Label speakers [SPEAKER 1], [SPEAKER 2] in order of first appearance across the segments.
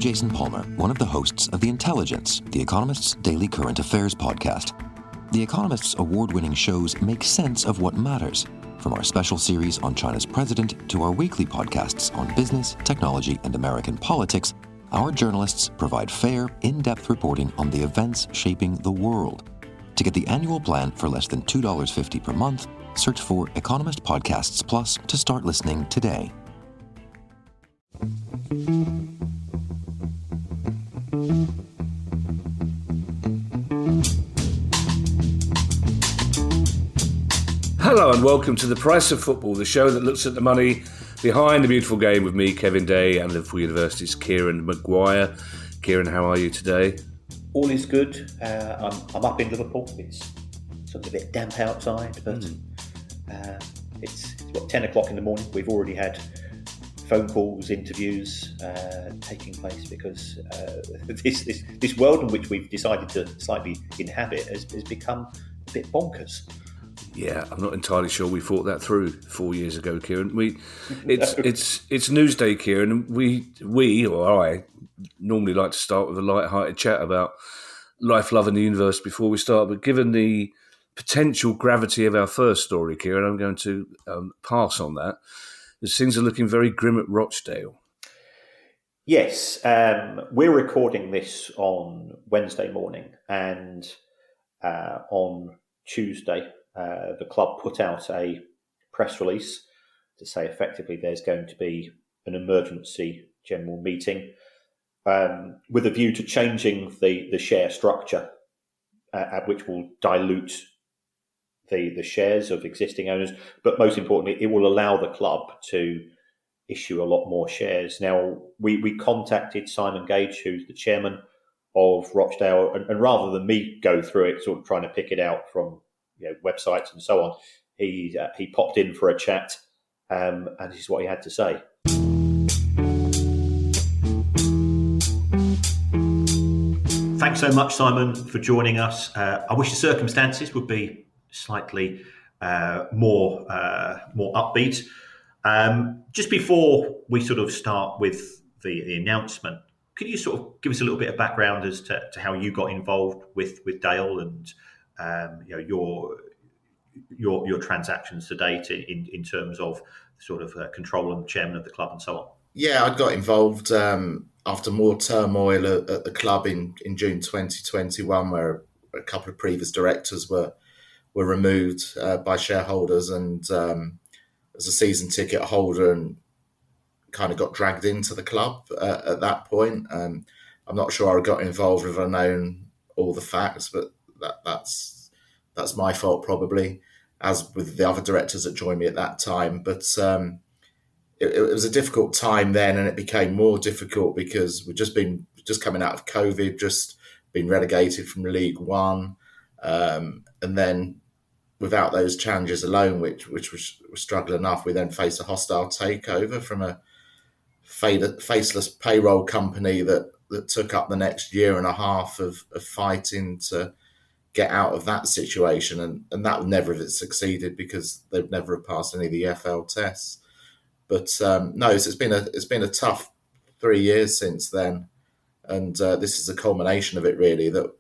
[SPEAKER 1] Jason Palmer, one of the hosts of The Intelligence, The Economist's daily current affairs podcast. The Economist's award-winning shows make sense of what matters, from our special series on China's president to our weekly podcasts on business, technology, and American politics. Our journalists provide fair, in-depth reporting on the events shaping the world. To get the annual plan for less than $2.50 per month, search for Economist Podcasts Plus to start listening today.
[SPEAKER 2] Hello and welcome to The Price of Football, the show that looks at the money behind the beautiful game with me, Kevin Day, and Liverpool University's Kieran Maguire. Kieran, how are you today?
[SPEAKER 3] All is good. I'm up in Liverpool. It's sort of a bit damp outside, but it's 10 o'clock in the morning. We've already had phone calls, interviews taking place because this world in which we've decided to slightly inhabit has become a bit bonkers.
[SPEAKER 2] Yeah, I'm not entirely sure we thought that through 4 years ago, Kieran. It's Newsday, Kieran, and we or I normally like to start with a light-hearted chat about life, love, and the universe before we start. But given the potential gravity of our first story, Kieran, I'm going to pass on that, as things are looking very grim at Rochdale.
[SPEAKER 3] Yes, we're recording this on Wednesday morning, and on Tuesday, the club put out a press release to say effectively there's going to be an emergency general meeting with a view to changing the share structure, which will dilute the shares of existing owners. But most importantly, it will allow the club to issue a lot more shares. Now, we contacted Simon Gage, who's the chairman of Rochdale, and rather than me go through it, sort of trying to pick it out from websites and so on, he popped in for a chat, and this is what he had to say. Thanks so much, Simon, for joining us. I wish the circumstances would be slightly more upbeat. Just before we sort of start with the announcement, could you sort of give us a little bit of background as to how you got involved with Dale and your transactions to date in terms of sort of control and chairman of the club and so on?
[SPEAKER 4] Yeah, I got involved after more turmoil at the club in June 2021, where a couple of previous directors were removed by shareholders, and as a season ticket holder, and kind of got dragged into the club at that point. I'm not sure I got involved if I'd known all the facts, but that's my fault probably, as with the other directors that joined me at that time. But it was a difficult time then, and it became more difficult because we'd just coming out of COVID, just been relegated from League One, and then without those challenges alone, which was struggle enough, we then faced a hostile takeover from a faceless payroll company that took up the next year and a half of fighting to get out of that situation, and that would never have succeeded because they've never have passed any of the EFL tests. But no, it's been a tough 3 years since then, and this is a culmination of it really. That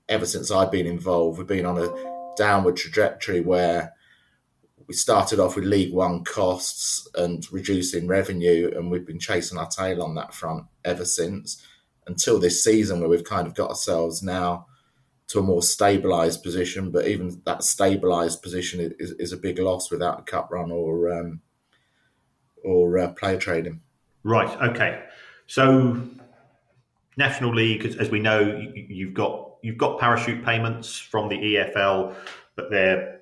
[SPEAKER 4] ever since I've been involved, we've been on a downward trajectory where we started off with League One costs and reducing revenue, and we've been chasing our tail on that front ever since, until this season where we've kind of got ourselves now to a more stabilised position. But even that stabilised position is a big loss without a cup run or player trading.
[SPEAKER 3] Right. Okay. So National League, as we know, you've got parachute payments from the EFL, but they're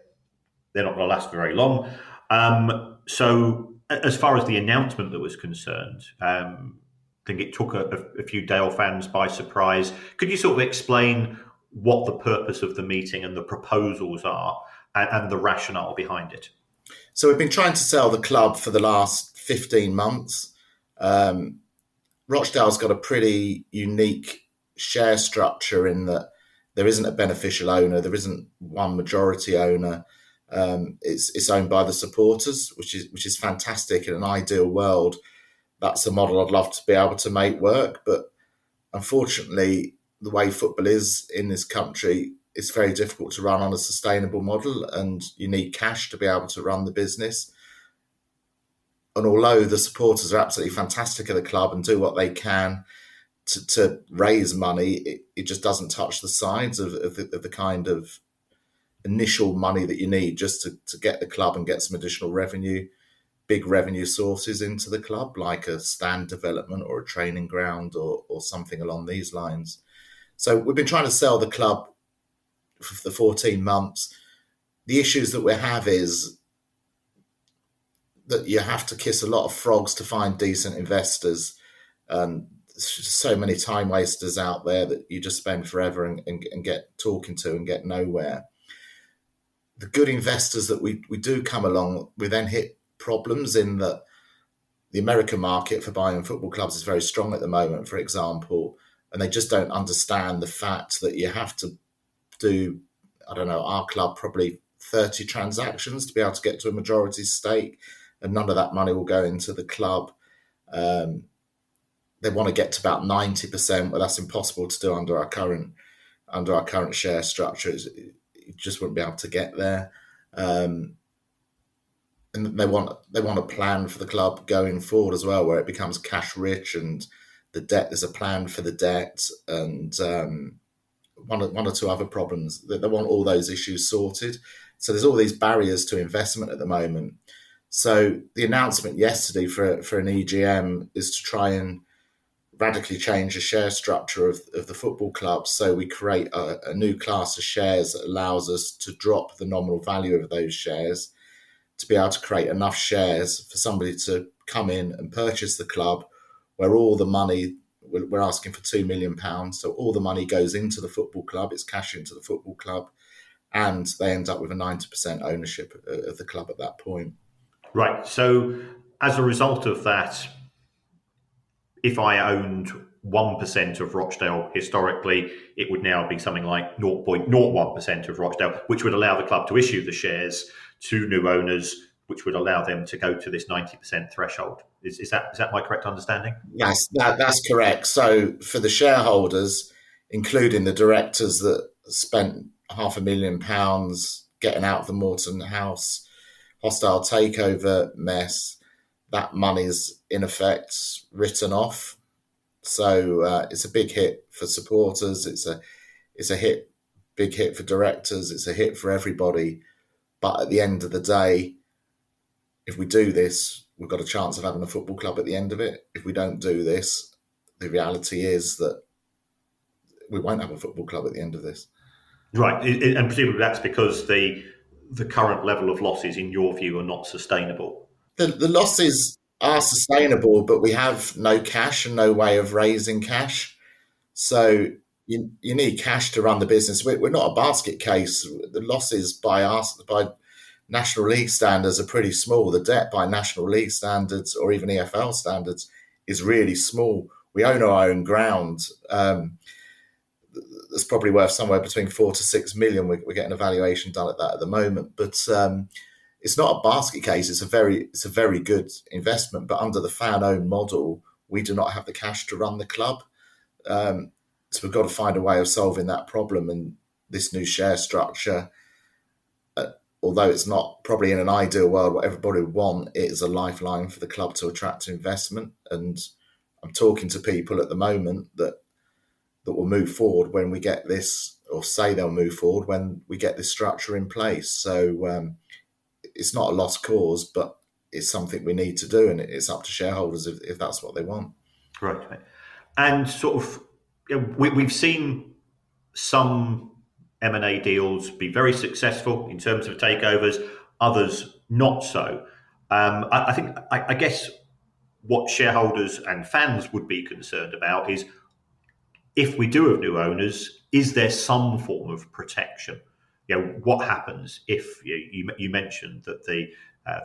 [SPEAKER 3] not going to last very long. So as far as the announcement that was concerned, I think it took a few Dale fans by surprise. Could you sort of explain what the purpose of the meeting and the proposals are and the rationale behind it?
[SPEAKER 4] So we've been trying to sell the club for the last 15 months. Rochdale's got a pretty unique share structure in that there isn't a beneficial owner, there isn't one majority owner. It's owned by the supporters, which is fantastic. In an ideal world, that's a model I'd love to be able to make work. But unfortunately, the way football is in this country, it's very difficult to run on a sustainable model, and you need cash to be able to run the business. And although the supporters are absolutely fantastic at the club and do what they can to raise money, it just doesn't touch the sides of the kind of initial money that you need just to get the club and get some additional revenue, big revenue sources into the club, like a stand development or a training ground or something along these lines. So we've been trying to sell the club for the 14 months. The issues that we have is that you have to kiss a lot of frogs to find decent investors. There's just so many time wasters out there that you just spend forever and get talking to and get nowhere. The good investors that we do come along, we then hit problems in that the American market for buying football clubs is very strong at the moment, for example, and they just don't understand the fact that you have to do, I don't know, our club probably 30 transactions to be able to get to a majority stake, and none of that money will go into the club. They want to get to about 90%, but that's impossible to do under our current share structure. You just wouldn't be able to get there. And they want a plan for the club going forward as well, where it becomes cash rich and there's a plan for the debt, and one or two other problems. They want all those issues sorted. So there's all these barriers to investment at the moment. So the announcement yesterday for an EGM is to try and radically change the share structure of the football club. So we create a new class of shares that allows us to drop the nominal value of those shares to be able to create enough shares for somebody to come in and purchase the club, where all the money, we're asking for £2 million. So all the money goes into the football club, it's cash into the football club, and they end up with a 90% ownership of the club at that point.
[SPEAKER 3] Right. So as a result of that, if I owned 1% of Rochdale historically, it would now be something like 0.01% of Rochdale, which would allow the club to issue the shares to new owners, which would allow them to go to this 90% threshold. Is that my correct understanding?
[SPEAKER 4] Yes, that's correct. So for the shareholders, including the directors that spent £500,000 getting out of the Morton House hostile takeover mess, that money's in effect written off. So it's a big hit for supporters. It's a big hit for directors. It's a hit for everybody. But at the end of the day, if we do this, we've got a chance of having a football club at the end of it. If we don't do this, the reality is that we won't have a football club at the end of this.
[SPEAKER 3] Right, and presumably that's because the current level of losses, in your view, are not sustainable.
[SPEAKER 4] The losses are sustainable, but we have no cash and no way of raising cash. So you need cash to run the business. We're not a basket case. The losses by National League standards are pretty small. The debt by National League standards or even EFL standards is really small. We own our own ground. That's probably worth somewhere between 4 to 6 million. We're getting a valuation done at that at the moment, but it's not a basket case. It's a very good investment. But under the fan-owned model, we do not have the cash to run the club. So we've got to find a way of solving that problem. And this new share structure, although it's not probably in an ideal world what everybody would want, it is a lifeline for the club to attract investment. And I'm talking to people at the moment that will move forward when we get this, or say they'll move forward when we get this structure in place. So it's not a lost cause, but it's something we need to do, and it's up to shareholders if that's what they want.
[SPEAKER 3] Right. And sort of, we've seen some M&A deals be very successful in terms of takeovers, others not so. I guess what shareholders and fans would be concerned about is, if we do have new owners, is there some form of protection? What happens if you mentioned that the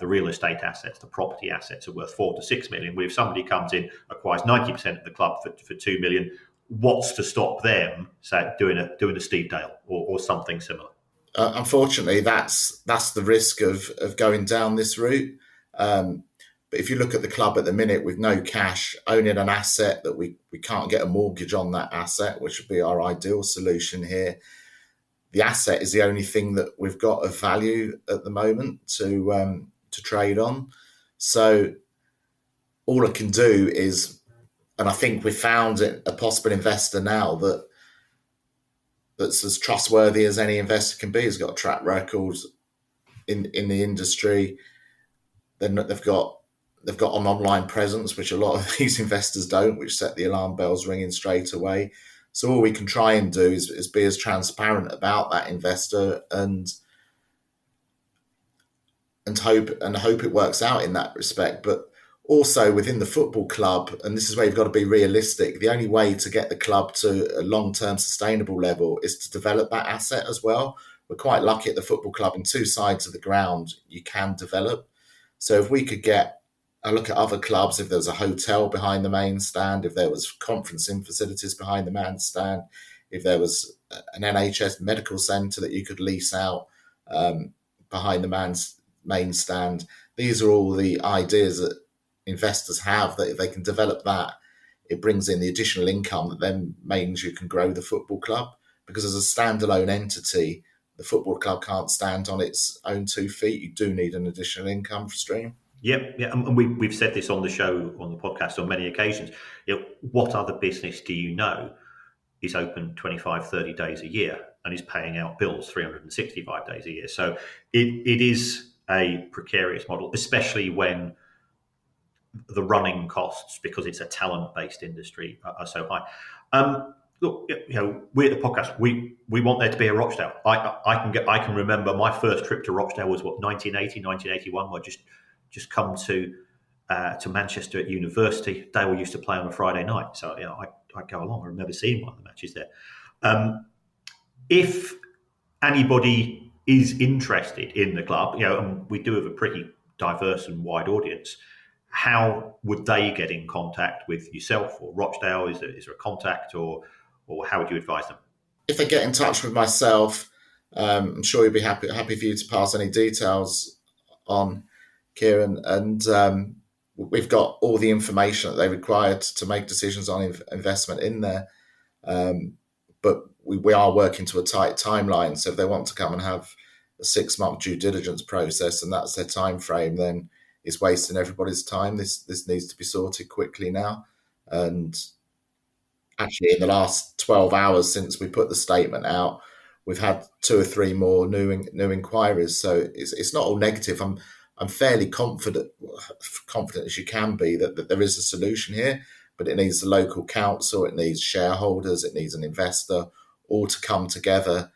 [SPEAKER 3] real estate assets, the property assets, are worth 4 to 6 million? If somebody comes in, acquires 90% of the club for 2 million, what's to stop them, say, doing a Steve Dale or something similar?
[SPEAKER 4] Unfortunately, that's the risk of going down this route. But if you look at the club at the minute with no cash, owning an asset that we can't get a mortgage on that asset, which would be our ideal solution here, the asset is the only thing that we've got of value at the moment to trade on. So all I can do is, and I think we've found it, a possible investor now that's as trustworthy as any investor can be. Has got a track record in the industry. Then they've got an online presence, which a lot of these investors don't, which set the alarm bells ringing straight away. So all we can try and do is be as transparent about that investor and hope it works out in that respect. But also within the football club, and this is where you've got to be realistic, the only way to get the club to a long-term sustainable level is to develop that asset as well. We're quite lucky at the football club in two sides of the ground you can develop. So if we could I look at other clubs, if there was a hotel behind the main stand, if there was conferencing facilities behind the main stand, if there was an NHS medical centre that you could lease out behind the main stand, these are all the ideas that investors have, that if they can develop that, it brings in the additional income that then means you can grow the football club. Because as a standalone entity, the football club can't stand on its own 2 feet. You do need an additional income stream.
[SPEAKER 5] Yep, yeah, and we've said this on the show, on the podcast on many occasions. What other business do you know is open 25, 30 days a year and is paying out bills 365 days a year? So it is a precarious model, especially when the running costs, because it's a talent-based industry, are so high. Look, we at the podcast, we want there to be a Rochdale. I can remember my first trip to Rochdale was 1980, 1981, where I just come to Manchester at university. Dale used to play on a Friday night, so I'd go along. I remember seeing one of the matches there. If anybody is interested in the club, and we do have a pretty diverse and wide audience, how would they get in contact with yourself or Rochdale? Is there a contact, or how would you advise them?
[SPEAKER 4] If they get in touch with myself, I'm sure you'd be happy for you to pass any details on, Kieran, and we've got all the information that they require to make decisions on investment in there. But we are working to a tight timeline. So if they want to come and have a 6-month due diligence process and that's their time frame, then it's wasting everybody's time. This needs to be sorted quickly now. And actually, in the last 12 hours since we put the statement out, we've had 2 or 3 more new inquiries. So it's not all negative. I'm fairly confident as you can be that there is a solution here, but it needs the local council, it needs shareholders, it needs an investor, all to come together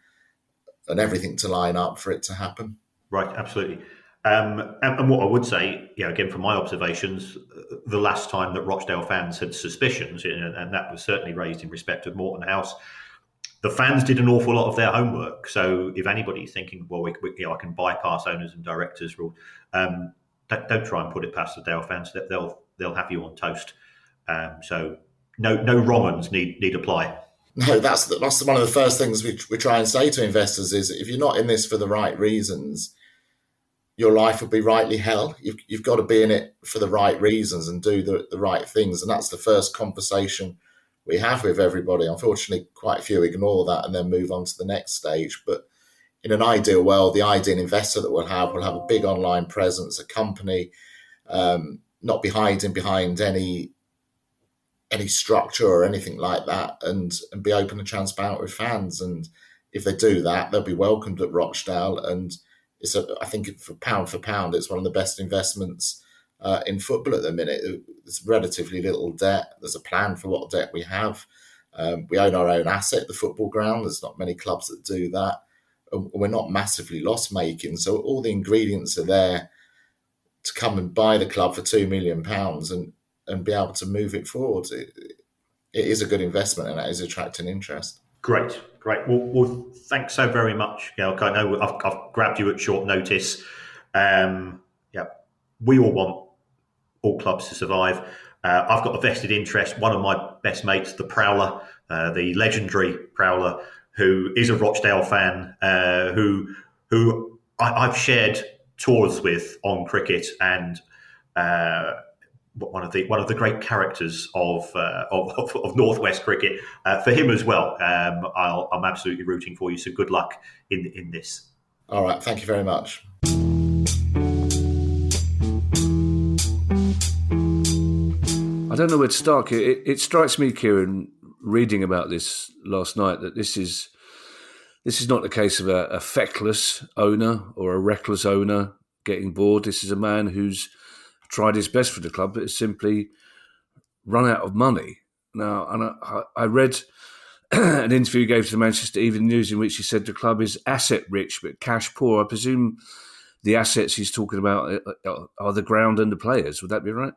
[SPEAKER 4] and everything to line up for it to happen.
[SPEAKER 5] Right, absolutely. And what I would say, again, from my observations, the last time that Rochdale fans had suspicions, and that was certainly raised in respect of Morton House, the fans did an awful lot of their homework. So if anybody's thinking, well, I can bypass owners and directors rule, don't try and put it past the Dale fans. They'll have you on toast. So no wrong uns need apply.
[SPEAKER 4] No, that's one of the first things we try and say to investors is, if you're not in this for the right reasons, your life will be rightly hell. You've got to be in it for the right reasons and do the right things. And that's the first conversation we have with everybody. Unfortunately, quite a few ignore that and then move on to the next stage. But in an ideal world, the ideal investor that we'll have a big online presence, a company, not be hiding behind any structure or anything like that, and be open and transparent with fans. And if they do that, they'll be welcomed at Rochdale. And I think for pound, it's one of the best investments in football at the minute. There's relatively little debt. There's a plan for what debt we have. We own our own asset, the football ground. There's not many clubs that do that. And we're not massively loss-making. So all the ingredients are there to come and buy the club for £2 million and be able to move it forward. It is a good investment, and it is attracting interest.
[SPEAKER 5] Great. Well, thanks so very much, Gail. I know I've grabbed you at short notice. We all want all clubs to survive. I've got a vested interest. One of my best mates, the Prowler, the legendary Prowler, who is a Rochdale fan, who I've shared tours with on cricket, and one of the great characters of Northwest cricket. For him as well, I'm absolutely rooting for you. So good luck in this.
[SPEAKER 4] All right, thank you very much.
[SPEAKER 2] I don't know where to start. It strikes me, Kieran, reading about this last night, that this is not the case of a feckless owner or a reckless owner getting bored. This is a man who's tried his best for the club, but has simply run out of money. Now, and I read an interview he gave to the Manchester Evening News in which he said the club is asset rich but cash poor. I presume the assets he's talking about are the ground and the players. Would that be right?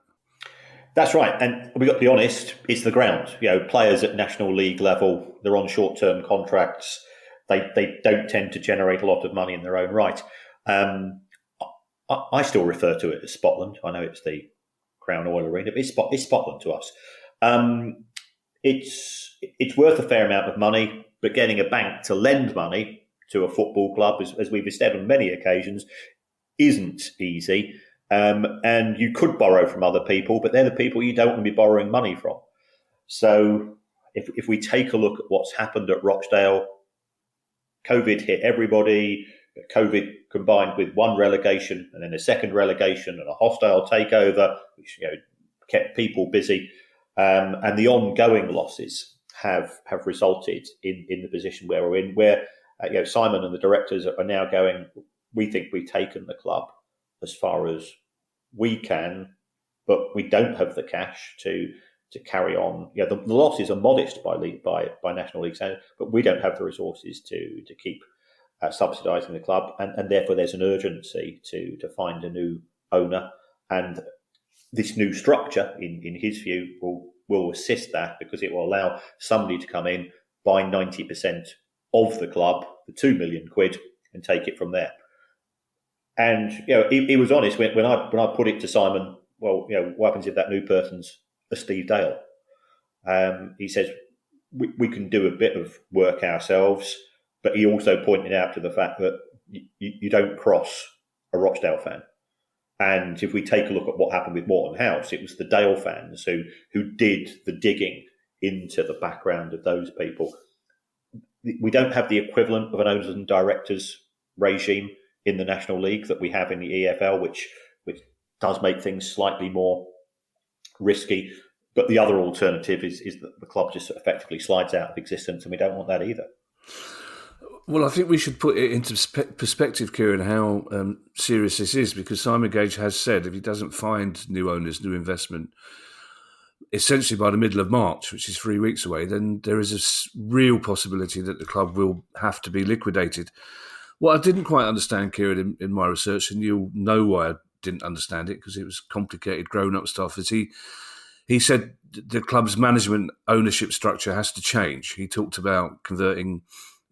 [SPEAKER 3] That's right. And we've got to be honest, it's the ground. Players at National League level, they're on short-term contracts. They don't tend to generate a lot of money in their own right. I still refer to it as Scotland. I know it's the Crown Oil Arena, but it's Scotland to us. It's worth a fair amount of money, but getting a bank to lend money to a football club, as we've said on many occasions, isn't easy. And you could borrow from other people, but they're the people you don't want to be borrowing money from. So if we take a look at what's happened at Rochdale, COVID hit everybody. COVID combined with one relegation and then a second relegation and a hostile takeover, which kept people busy. And the ongoing losses have resulted in the position where we're in, where Simon and the directors are now going, we think we've taken the club as far as we can, but we don't have the cash to carry on. The losses are modest by National League standards, but we don't have the resources to keep subsidising the club, and therefore there's an urgency to find a new owner. And this new structure, in his view, will assist that, because it will allow somebody to come in, buy 90% of the club, the £2 million, and take it from there. And he was honest when I put it to Simon. Well, what happens if that new person's a Steve Dale? He says we can do a bit of work ourselves, but he also pointed out to the fact that you don't cross a Rochdale fan. And if we take a look at what happened with Morton House, it was the Dale fans who did the digging into the background of those people. We don't have the equivalent of an owners and directors regime in the National League that we have in the EFL, which does make things slightly more risky. But the other alternative is that the club just effectively slides out of existence, and we don't want that either.
[SPEAKER 2] Well, I think we should put it into perspective, Kieran, how serious this is, because Simon Gage has said if he doesn't find new owners, new investment, essentially by the middle of March, which is 3 weeks away, then there is a real possibility that the club will have to be liquidated. What I didn't quite understand, Kieran, in my research, and you'll know why I didn't understand it, because it was complicated grown-up stuff, is he said the club's management ownership structure has to change. He talked about converting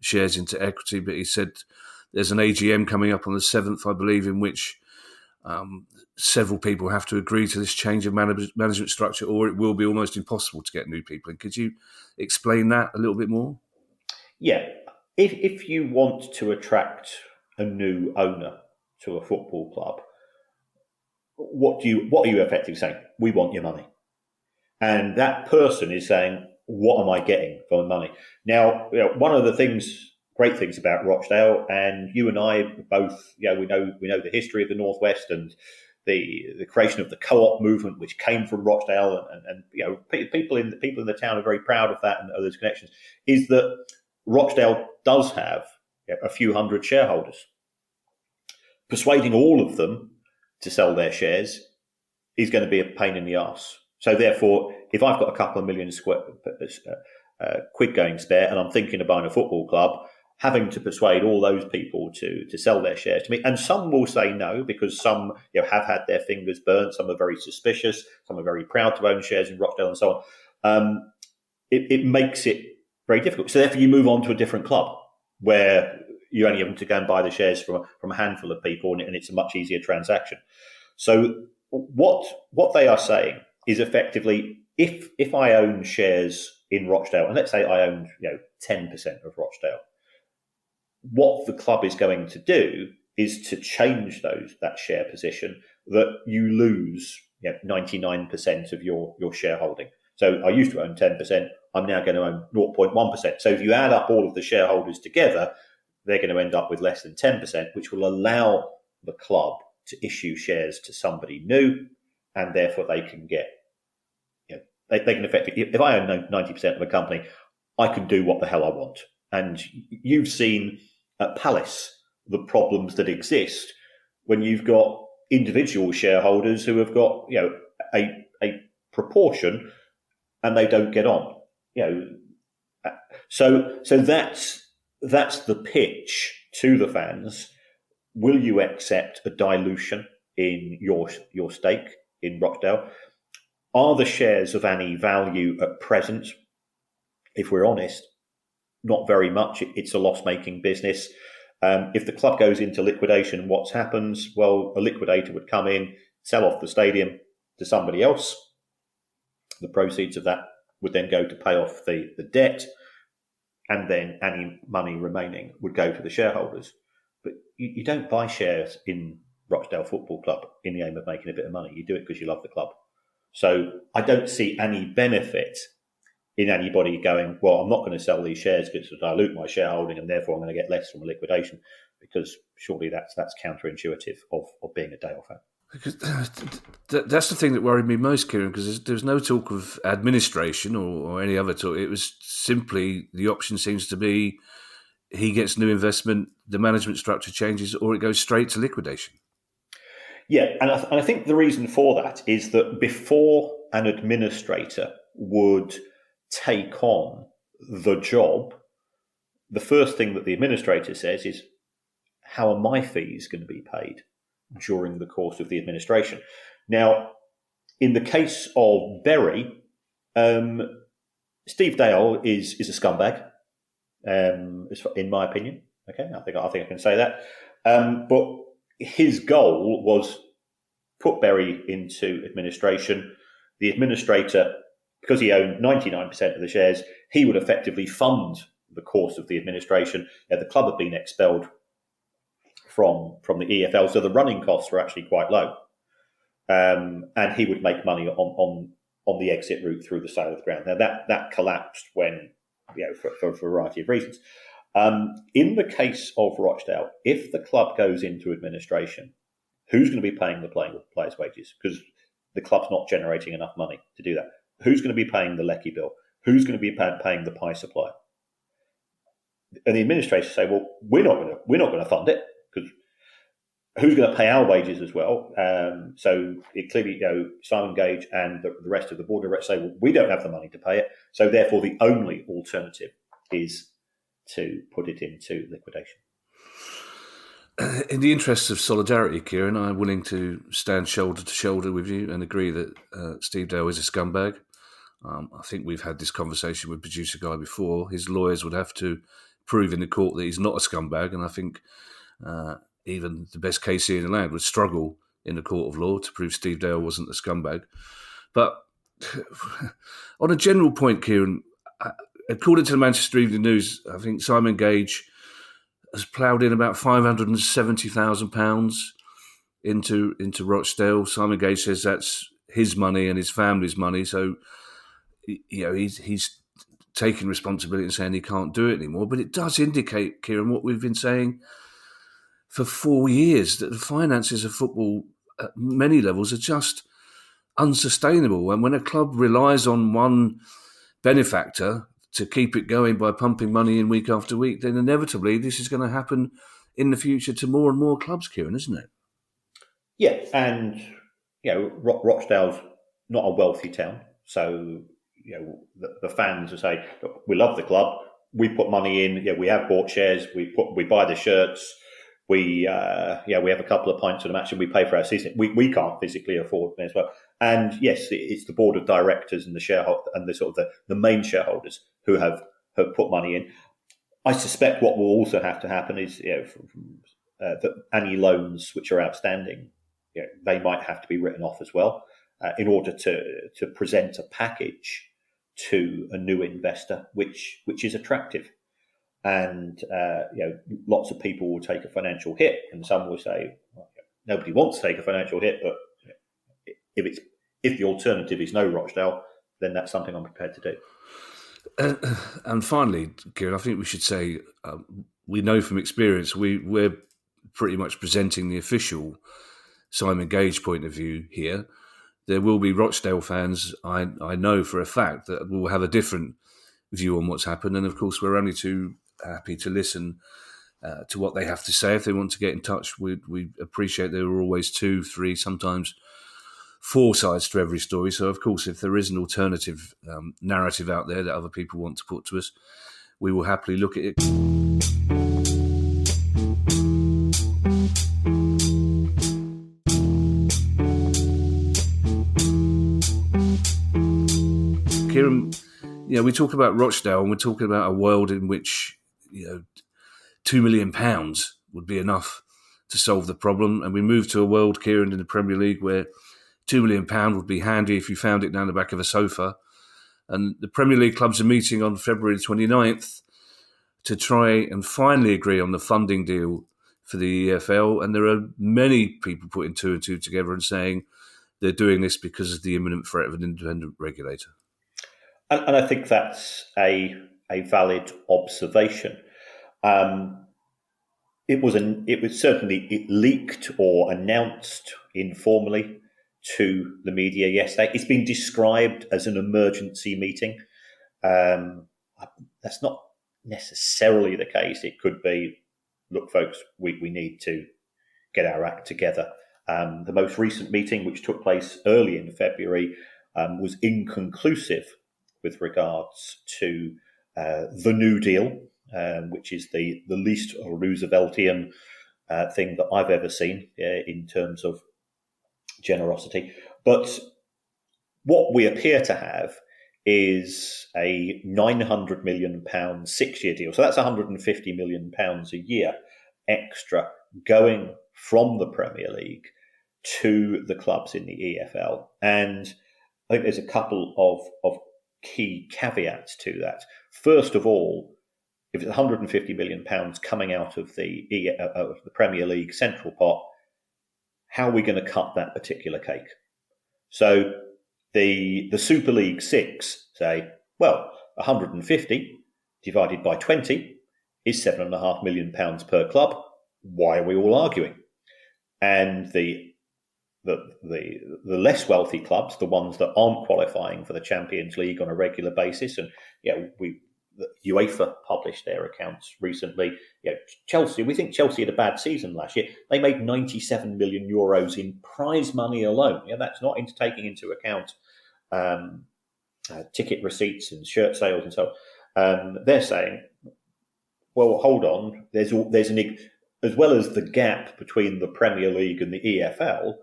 [SPEAKER 2] shares into equity, but he said there's an AGM coming up on the 7th, I believe, in which several people have to agree to this change of management structure, or it will be almost impossible to get new people in. Could you explain that a little bit more?
[SPEAKER 3] Yeah. If you want to attract a new owner to a football club, what are you effectively saying? We want your money. And that person is saying, what am I getting for my money? Now, one of the great things about Rochdale, and you and I both, we know the history of the Northwest and the creation of the co-op movement, which came from Rochdale, and people in the town are very proud of that and those connections. Is that Rochdale does have a few hundred shareholders. Persuading all of them to sell their shares is going to be a pain in the arse. So therefore, if I've got a couple of million quid going spare and I'm thinking of buying a football club, having to persuade all those people to sell their shares to me, and some will say no, because some have had their fingers burnt, some are very suspicious, some are very proud to own shares in Rochdale and so on. It makes it very difficult. So therefore you move on to a different club where you only have to go and buy the shares from a handful of people, and it's a much easier transaction. So what they are saying is effectively, if I own shares in Rochdale, and let's say I own 10% of Rochdale, what the club is going to do is to change that share position that you lose 99% of your shareholding. So I used to own 10%. I'm now going to own 0.1%. So if you add up all of the shareholders together, they're going to end up with less than 10%, which will allow the club to issue shares to somebody new, and therefore they can get, they can effectively, if I own 90% of a company, I can do what the hell I want. And you've seen at Palace the problems that exist when you've got individual shareholders who have got, a proportion and they don't get on. So that's the pitch to the fans. Will you accept a dilution in your stake in Rochdale? Are the shares of any value at present? If we're honest, not very much. It's a loss-making business. If the club goes into liquidation, what happens? Well, a liquidator would come in, sell off the stadium to somebody else. The proceeds of that would then go to pay off the debt, and then any money remaining would go to the shareholders. But you don't buy shares in Rochdale Football Club in the aim of making a bit of money. You do it because you love the club. So I don't see any benefit in anybody going, well, I'm not going to sell these shares because to dilute my shareholding and therefore I'm going to get less from a liquidation, because surely that's counterintuitive of being a Dale fan.
[SPEAKER 2] Because that's the thing that worried me most, Kieran, because there's no talk of administration or any other talk. It was simply the option seems to be he gets new investment, the management structure changes, or it goes straight to liquidation.
[SPEAKER 3] Yeah, and I think the reason for that is that before an administrator would take on the job, the first thing that the administrator says is, how are my fees going to be paid during the course of the administration? Now, in the case of Bury, Steve Dale is a scumbag, in my opinion. Okay, I think I can say that. But his goal was put Bury into administration. The administrator, because he owned 99% of the shares, he would effectively fund the course of the administration. The club had been expelled from the EFL, so the running costs were actually quite low. And he would make money on the exit route through the sale of the ground. Now that collapsed when, for a variety of reasons. In the case of Rochdale, if the club goes into administration, who's going to be paying the players' wages? Because the club's not generating enough money to do that. Who's going to be paying the lecky bill? Who's going to be paying the pie supply? And the administrators say, well, we're not going to fund it, because who's going to pay our wages as well? So it clearly, Simon Gage and the rest of the board of directors say, well, we don't have the money to pay it. So therefore, the only alternative is to put it into liquidation.
[SPEAKER 2] In the interests of solidarity, Kieran, I'm willing to stand shoulder to shoulder with you and agree that Steve Dale is a scumbag. I think we've had this conversation with producer Guy before. His lawyers would have to prove in the court that he's not a scumbag, and I think even the best KC in the land would struggle in the court of law to prove Steve Dale wasn't a scumbag. But on a general point, Kieran, according to the Manchester Evening News, I think Simon Gage has ploughed in about £570,000 into Rochdale. Simon Gage says that's his money and his family's money, so he's taking responsibility and saying he can't do it anymore. But it does indicate, Kieran, what we've been saying for 4 years, that the finances of football at many levels are just unsustainable. And when a club relies on one benefactor to keep it going by pumping money in week after week, then inevitably this is going to happen in the future to more and more clubs, Kieran, isn't it?
[SPEAKER 3] Yeah, and Rochdale's not a wealthy town, so the fans will say, look, we love the club, we put money in, we have bought shares, we buy the shirts, we have a couple of pints of the match, and we pay for our season. We can't physically afford it as well. And yes, it's the board of directors and the shareholder and the sort of the main shareholders who have put money in. I suspect what will also have to happen is that any loans which are outstanding, they might have to be written off as well in order to present a package to a new investor which is attractive. And lots of people will take a financial hit, and some will say, well, nobody wants to take a financial hit, but if the alternative is no Rochdale, then that's something I'm prepared to do.
[SPEAKER 2] And finally, Kieran, I think we should say we know from experience we're pretty much presenting the official Simon Gage point of view here. There will be Rochdale fans, I know for a fact, that will have a different view on what's happened. And of course, we're only too happy to listen to what they have to say. If they want to get in touch, we appreciate there are always 2, 3, sometimes 4 sides to every story. So, of course, if there is an alternative narrative out there that other people want to put to us, we will happily look at it. Kieran, we talk about Rochdale, and we're talking about a world in which £2 million would be enough to solve the problem. And we move to a world, Kieran, in the Premier League where £2 million would be handy if you found it down the back of a sofa. And the Premier League clubs are meeting on February 29th to try and finally agree on the funding deal for the EFL. And there are many people putting 2 and 2 together and saying they're doing this because of the imminent threat of an independent regulator.
[SPEAKER 3] And I think that's a valid observation. It was certainly leaked or announced informally to the media yesterday. It's been described as an emergency meeting. That's not necessarily the case. It could be, look, folks, we need to get our act together. The most recent meeting, which took place early in February, was inconclusive with regards to the New Deal, which is the least Rooseveltian thing that I've ever seen in terms of generosity. But what we appear to have is a £900 million 6-year deal. So that's £150 million a year extra going from the Premier League to the clubs in the EFL. And I think there's a couple of key caveats to that. First of all, if it's £150 million coming out of the Premier League central pot, how are we going to cut that particular cake? So the Super League 6 say, well, 150 divided by 20 is £7.5 million per club. Why are we all arguing? And the less wealthy clubs, the ones that aren't qualifying for the Champions League on a regular basis, and UEFA published their accounts recently. Chelsea, we think Chelsea had a bad season last year. They made €97 million in prize money alone. That's not taking into account ticket receipts and shirt sales and so on. They're saying, well, hold on. There's as well as the gap between the Premier League and the EFL.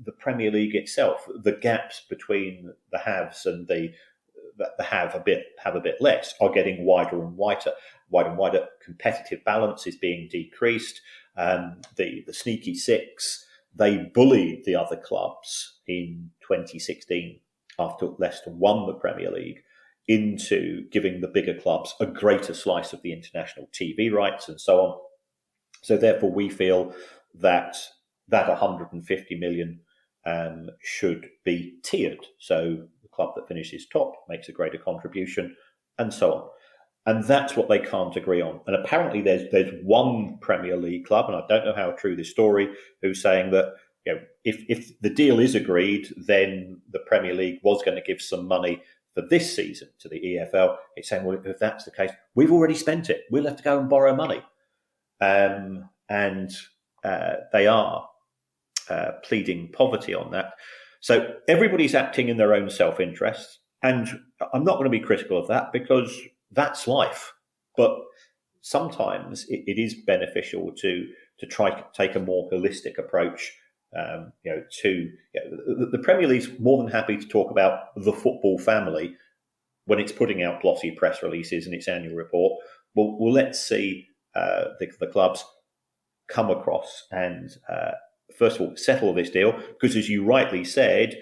[SPEAKER 3] The Premier League itself, the gaps between the haves and the have a bit less are getting wider and wider. Competitive balance is being decreased. The sneaky six, they bullied the other clubs in 2016 after Leicester won the Premier League into giving the bigger clubs a greater slice of the international TV rights and so on. So therefore, we feel that 150 million should be tiered. So the club that finishes top makes a greater contribution, and so on. And that's what they can't agree on. And apparently there's one Premier League club, and I don't know how true this story, who's saying that if the deal is agreed, then the Premier League was going to give some money for this season to the EFL. It's saying, well, if that's the case, we've already spent it. We'll have to go and borrow money. And they are pleading poverty on that. So everybody's acting in their own self-interest. And I'm not going to be critical of that because that's life. But sometimes it is beneficial to try to take a more holistic approach. The Premier League's more than happy to talk about the football family when it's putting out glossy press releases in its annual report. Well, let's see the clubs come across and first of all settle this deal, because as you rightly said,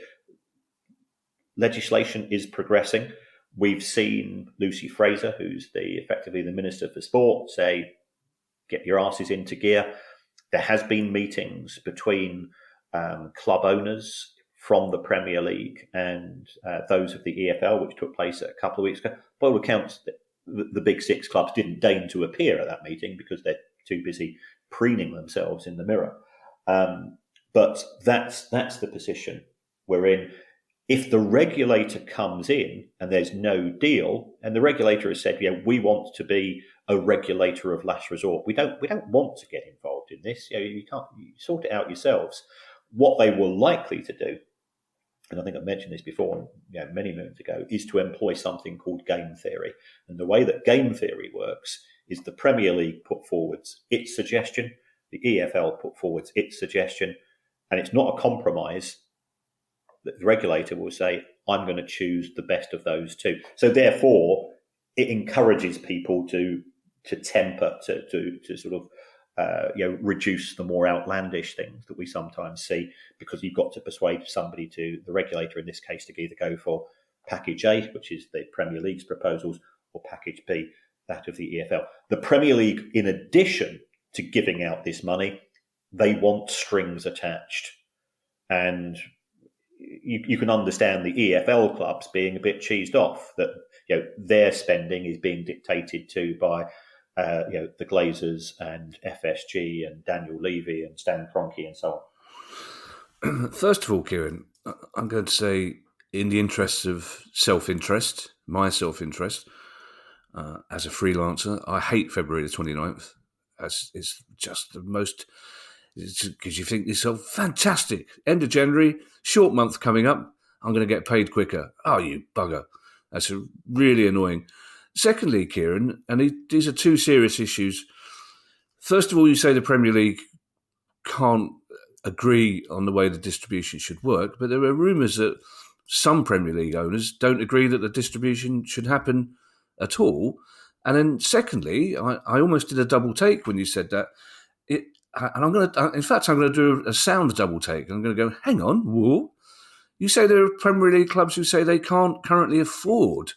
[SPEAKER 3] legislation is progressing. We've seen Lucy Fraser, who's effectively the Minister for Sport, say, get your asses into gear. There has been meetings between club owners from the Premier League and those of the EFL, which took place a couple of weeks ago. By all accounts, the big six clubs didn't deign to appear at that meeting because they're too busy preening themselves in the mirror. But that's the position we're in. If the regulator comes in and there's no deal, and the regulator has said, we want to be a regulator of last resort. We don't want to get involved in this. You sort it out yourselves. What they were likely to do, and I think I mentioned this before, many moons ago, is to employ something called game theory. And the way that game theory works is the Premier League put forwards its suggestion, the EFL put forwards its suggestion, and it's not a compromise. The regulator will say, I'm going to choose the best of those two. So therefore, it encourages people to temper, to sort of reduce the more outlandish things that we sometimes see, because you've got to persuade somebody, the regulator in this case, to either go for package A, which is the Premier League's proposals, or package B, that of the EFL. The Premier League, in addition to giving out this money, they want strings attached. And you can understand the EFL clubs being a bit cheesed off that their spending is being dictated to by the Glazers and FSG and Daniel Levy and Stan Kroenke and so
[SPEAKER 2] on. First of all, Kieran, I'm going to say, in the interests of self-interest, my self-interest, as a freelancer, I hate February the 29th. It's just the most... Because you think to yourself, fantastic, end of January, short month coming up, I'm going to get paid quicker. Oh, you bugger. That's really annoying. Secondly, Kieran, and these are two serious issues. First of all, you say the Premier League can't agree on the way the distribution should work, but there are rumours that some Premier League owners don't agree that the distribution should happen at all. And then secondly, I almost did a double take when you said that. And I'm going to do a sound double take. I'm going to go, hang on, whoa. You say there are Premier League clubs who say they can't currently afford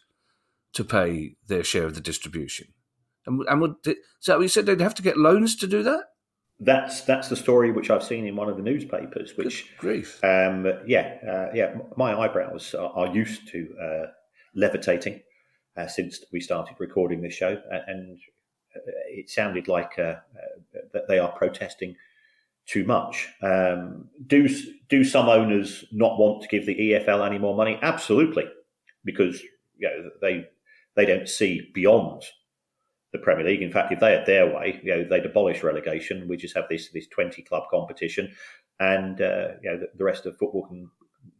[SPEAKER 2] to pay their share of the distribution. And is that what you said? They'd have to get loans to do that?
[SPEAKER 3] That's the story which I've seen in one of the newspapers. Which,
[SPEAKER 2] good grief.
[SPEAKER 3] My eyebrows are used to levitating since we started recording this show, and it sounded like that they are protesting too much. Do some owners not want to give the EFL any more money? Absolutely, because they don't see beyond the Premier League. In fact, if they had their way, they'd abolish relegation. We just have this 20 club competition, and the rest of football can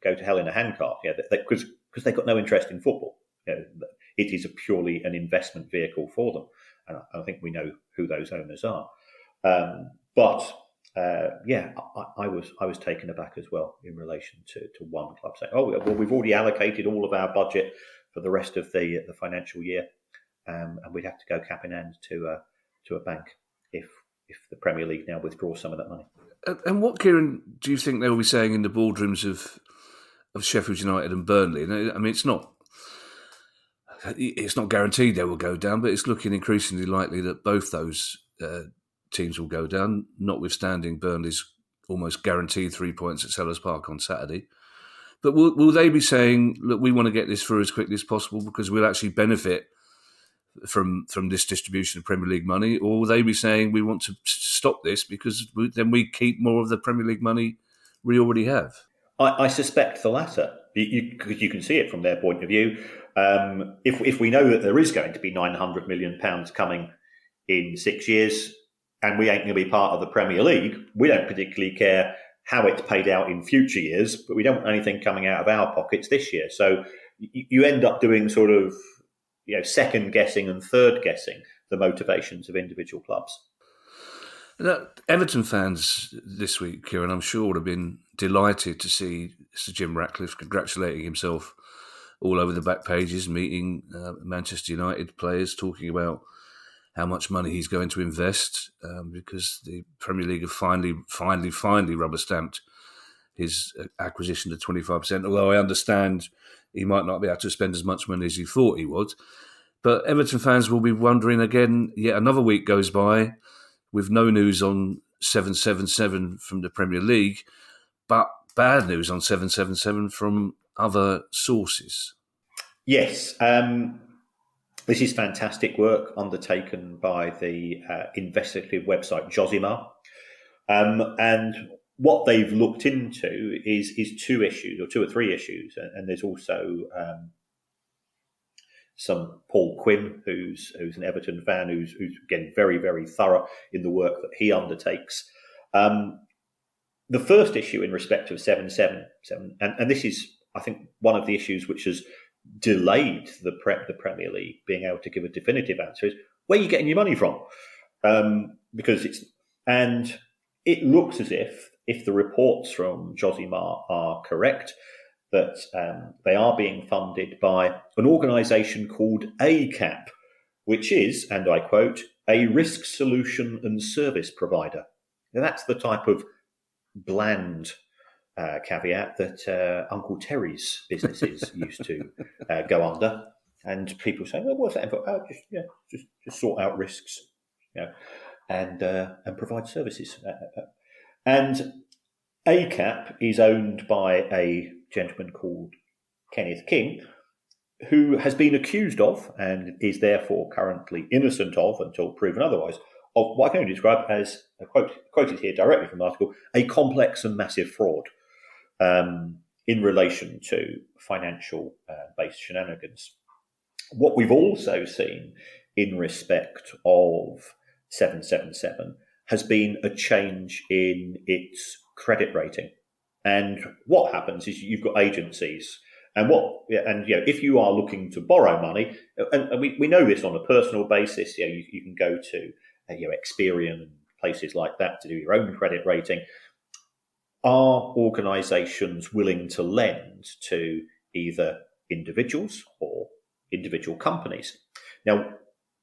[SPEAKER 3] go to hell in a handcart. Because they've got no interest in football. It is purely an investment vehicle for them. And I think we know who those owners are. I was taken aback as well in relation to one club saying, "Oh, well, we've already allocated all of our budget for the rest of the financial year, and we'd have to go cap in hand to a bank if the Premier League now withdraws some of that money."
[SPEAKER 2] And what, Kieran, do you think they will be saying in the boardrooms of Sheffield United and Burnley? I mean, it's not guaranteed they will go down, but it's looking increasingly likely that both those teams will go down, notwithstanding Burnley's almost guaranteed 3 points at Sellers Park on Saturday. But will they be saying, look, we want to get this through as quickly as possible because we'll actually benefit from this distribution of Premier League money? Or will they be saying, we want to stop this because then we keep more of the Premier League money we already have?
[SPEAKER 3] I suspect the latter. You can see it from their point of view. If we know that there is going to be £900 million coming in 6 years and we ain't going to be part of the Premier League, we don't particularly care how it's paid out in future years, but we don't want anything coming out of our pockets this year. So you end up doing sort of second guessing and third guessing the motivations of individual clubs.
[SPEAKER 2] Everton fans this week, Kieran, I'm sure would have been delighted to see Sir Jim Ratcliffe congratulating himself all over the back pages, meeting Manchester United players, talking about how much money he's going to invest because the Premier League have finally rubber-stamped his acquisition to 25%, although I understand he might not be able to spend as much money as he thought he would. But Everton fans will be wondering again, yet another week goes by with no news on 777 from the Premier League, but bad news on 777 from other sources.
[SPEAKER 3] Yes. This is fantastic work undertaken by the investigative website Josimar. And what they've looked into is two issues, or two or three issues. And there's also some Paul Quinn, who's an Everton fan, who's again very, very thorough in the work that he undertakes. The first issue in respect of 777, and this is, I think, one of the issues which has delayed the Premier League being able to give a definitive answer, is where are you getting your money from? Because it looks as if the reports from Josimar are correct, that they are being funded by an organisation called ACAP, which is, and I quote, a risk solution and service provider. Now, that's the type of bland caveat that Uncle Terry's businesses used to go under. And people say, "Oh, what's that for?" Oh, just sort out risks, and provide services. And ACAP is owned by a gentleman called Kenneth King, who has been accused of, and is therefore currently innocent of, until proven otherwise, of what I can only describe as, quoted here directly from the article, a complex and massive fraud in relation to financial-based shenanigans. What we've also seen in respect of 777 has been a change in its credit rating. And what happens is you've got agencies, and if you are looking to borrow money, and we know this on a personal basis, you can go to Experian and places like that to do your own credit rating. Are organisations willing to lend to either individuals or individual companies? Now,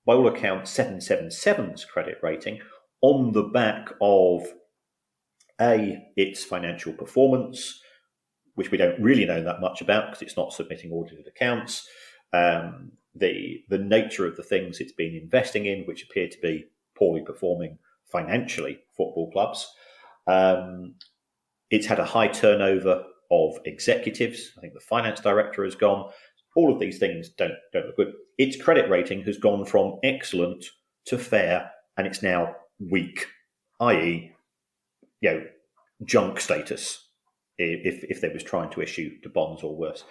[SPEAKER 3] by all accounts, 777's credit rating, on the back of its financial performance, which we don't really know that much about because it's not submitting audited accounts, the nature of the things it's been investing in, which appear to be poorly performing financially football clubs. It's had a high turnover of executives. I think the finance director has gone. All of these things don't look good. Its credit rating has gone from excellent to fair, and it's now weak, i.e., junk status if they was trying to issue the bonds or worse.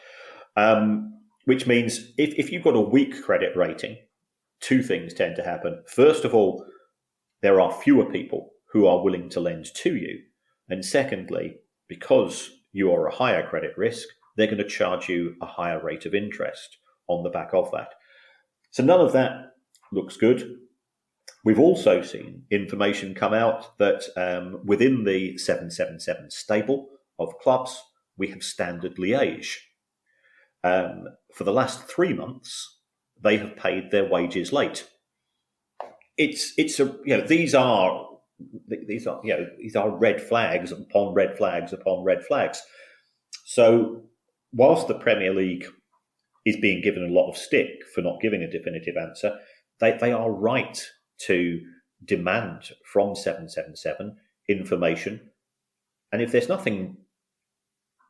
[SPEAKER 3] Which means if you've got a weak credit rating, two things tend to happen. First of all, there are fewer people who are willing to lend to you. And secondly, because you are a higher credit risk, they're going to charge you a higher rate of interest on the back of that. So none of that looks good. We've also seen information come out that within the 777 stable of clubs, we have Standard Liège. For the last 3 months, they have paid their wages late. These are red flags upon red flags upon red flags. So whilst the Premier League is being given a lot of stick for not giving a definitive answer, they are right to demand from 777 information. And if there's nothing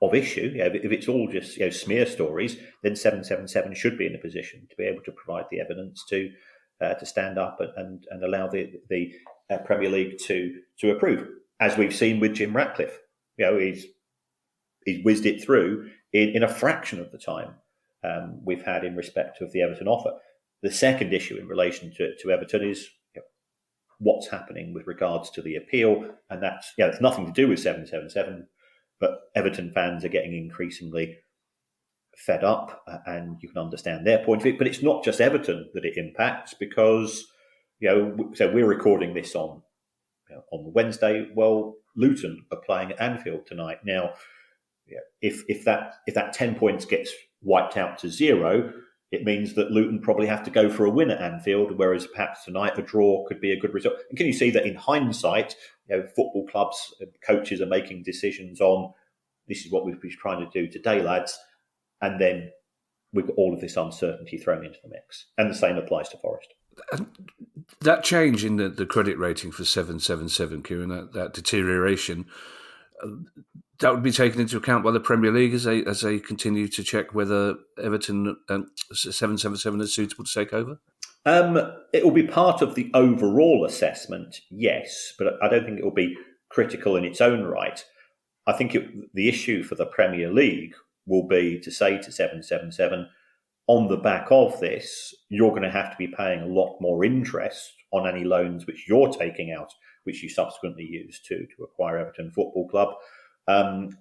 [SPEAKER 3] of issue, if it's all just smear stories, then 777 should be in a position to be able to provide the evidence to stand up and allow the Premier League to approve, as we've seen with Jim Ratcliffe. He's whizzed it through in a fraction of the time we've had in respect of the Everton offer. The second issue in relation to Everton is what's happening with regards to the appeal, and that's it's nothing to do with 777, but Everton fans are getting increasingly fed up, and you can understand their point of view. But it's not just Everton that it impacts, because so we're recording this on Wednesday. Well, Luton are playing at Anfield tonight. Now, if that 10 points gets wiped out to 0, it means that Luton probably have to go for a win at Anfield, whereas perhaps tonight a draw could be a good result. And can you see that in hindsight, football clubs and coaches are making decisions on, this is what we've been trying to do today, lads, and then we've got all of this uncertainty thrown into the mix. And the same applies to Forest.
[SPEAKER 2] That change in the credit rating for 777, Kieran, that deterioration, that would be taken into account by the Premier League as they continue to check whether Everton 777 is suitable to take over?
[SPEAKER 3] It will be part of the overall assessment, yes, but I don't think it will be critical in its own right. I think the issue for the Premier League will be to say to 777, on the back of this, you're going to have to be paying a lot more interest on any loans which you're taking out, which you subsequently use to acquire Everton Football Club.